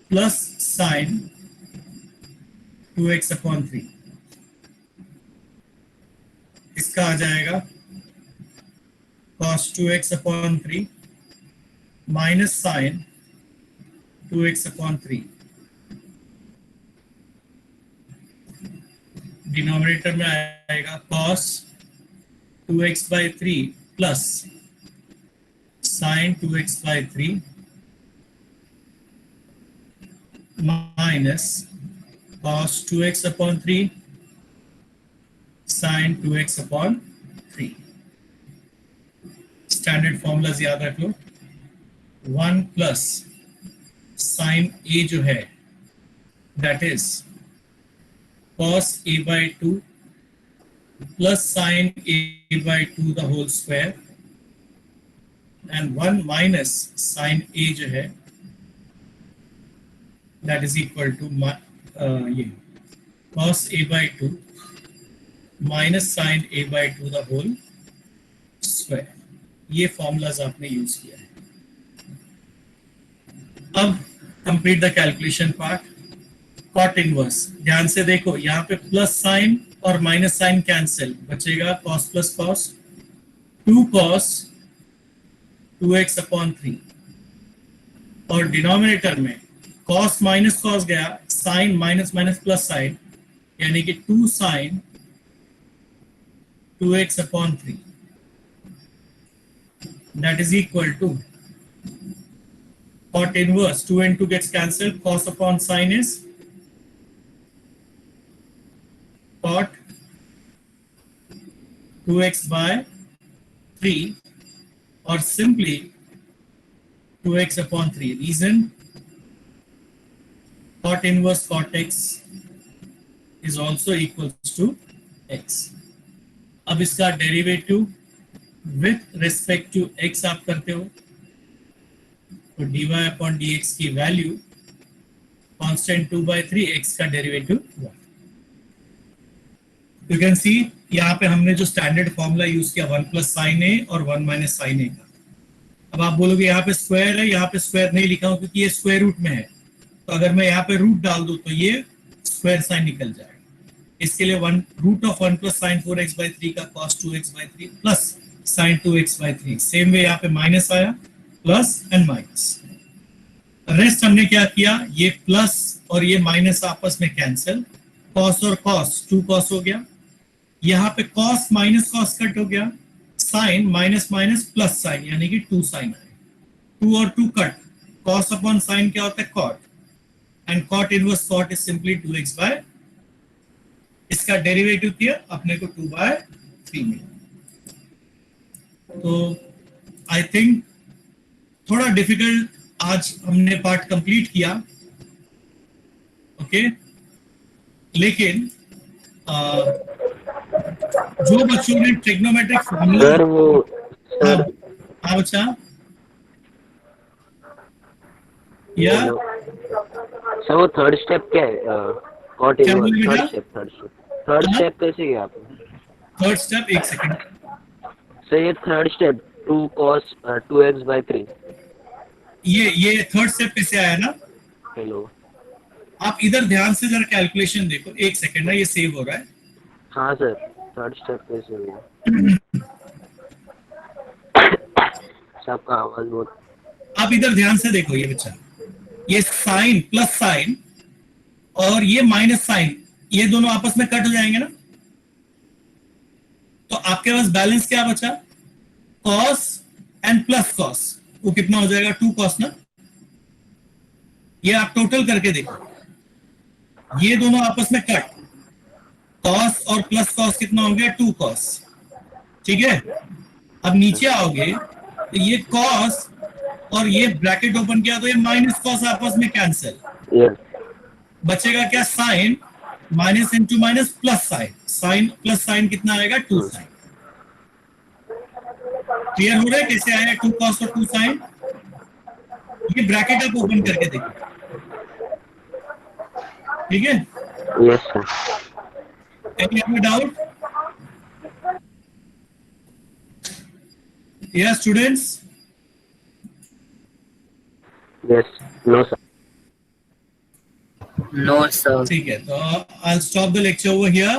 plus sin 2x upon 3. इसका आ जाएगा cos 2x upon 3 minus sin 2x upon 3. Denominator में आएगा cos 2x by 3 plus sin 2x by 3 minus cos 2x upon 3 sin 2x upon 3. Standard formulas याद रख लो. 1 plus sin a जो है that is cos a by 2 plus sin a by 2 the whole square and 1 minus sin a जो है that is equal to ये cos a by 2 minus sin a by 2 the whole square. ये formulas आपने use किया है. अब complete the calculation part. Cot inverse ध्यान से देखो, यहाँ पे प्लस साइन और माइनस साइन कैंसिल, बचेगा cos plus cos 2 cos 2x upon 3 और डिनोमिनेटर में cos माइनस cos गया, sine minus minus plus sine यानी कि 2 sine 2x upon 3 that is equal to cot inverse 2 and 2 gets cancelled, cos upon sin is cot 2x by 3 or simply 2x upon 3. Reason, cot inverse cot x is also equals to x. अब इसका derivative with respect to x आप करते हो तो dy upon dx की value constant 2/3 x का derivative 1. You can see यहाँ पे हमने जो स्टैंडर्ड फॉर्मूला यूज किया 1 प्लस साइन ए और 1 माइनस साइन ए का. अब आप बोलोगे यहाँ पे स्क्वायर है, यहाँ पे स्क्वायर नहीं लिखा हूं क्योंकि ये स्क्वायर रूट में है. तो अगर मैं यहाँ पे रूट डाल दूं तो ये स्क्वायर साइन निकल जाएगा. इसके लिए root of 1 plus sign 4x/3 का cos 2x/3 plus sign 2x/3. Same way यहाँ पे माइनस आया, प्लस एंड माइनस. रेस्ट हमने क्या किया, ये प्लस और ये माइनस आपस में कैंसिल, cos और cos 2 cos हो गया. यहाँ पे cos माइनस cos कट हो गया, sine minus minus plus sine यानी कि 2 साइन आए. 2 और 2 कट, cos अपॉन साइन क्या होता है cot, and cot inverse cot is simply 2x by, इसका डेरिवेटिव किया अपने को 2/3 मिला. तो आई थिंक थोड़ा डिफिकल्ट आज हमने पार्ट कंप्लीट किया. ओके लेकिन जो बच्चों ने ट्रिग्नोमेट्रिक फॉर्मूला सर वो सर हाँ बच्चा या सर वो थर्ड स्टेप क्या है? कॉट क्या बोले इनवर्स बेटा? थर्ड स्टेप कैसे किया आपने? थर्ड स्टेप, एक सेकंड. सर ये थर्ड स्टेप 2 cos 2x/3. ये थर्ड स्टेप कैसे आया ना. हेलो, आप इधर ध्यान से जरा कैलकुलेशन देखो. एक सेकंड ना, ये सेव हो रहा है. हाँ सर थर्ड स्टेप कैसे हुआ? सबका आवाज बहुत. आप इधर ध्यान से देखो ये बच्चा, ये साइन प्लस साइन और ये माइनस साइन, ये दोनों आपस में कट हो जाएंगे ना. तो आपके पास बैलेंस क्या बचा, cos एंड प्लस cos. वो कितना हो जाएगा 2 cos ना. ये आप टोटल करके देखो, ये दोनों आपस में कट, cos और प्लस cos कितना हो गया 2 cos. ठीक है. अब नीचे आओगे तो ये cos और ये ब्रैकेट ओपन किया तो ये माइनस cos आपस में कैंसिल. यस बचेगा क्या, sine minus into minus plus sine. Sine plus sine कितना आएगा 2 साइन. क्लियर हो रहा है कैसे आया 2 cos और 2 साइन. ये ब्रैकेट आप ओपन करके देखो. ठीक है. Yes sir. Any other doubt? Yes, students. Yes. No sir. No sir. ठीक है, तो I'll stop the lecture over here.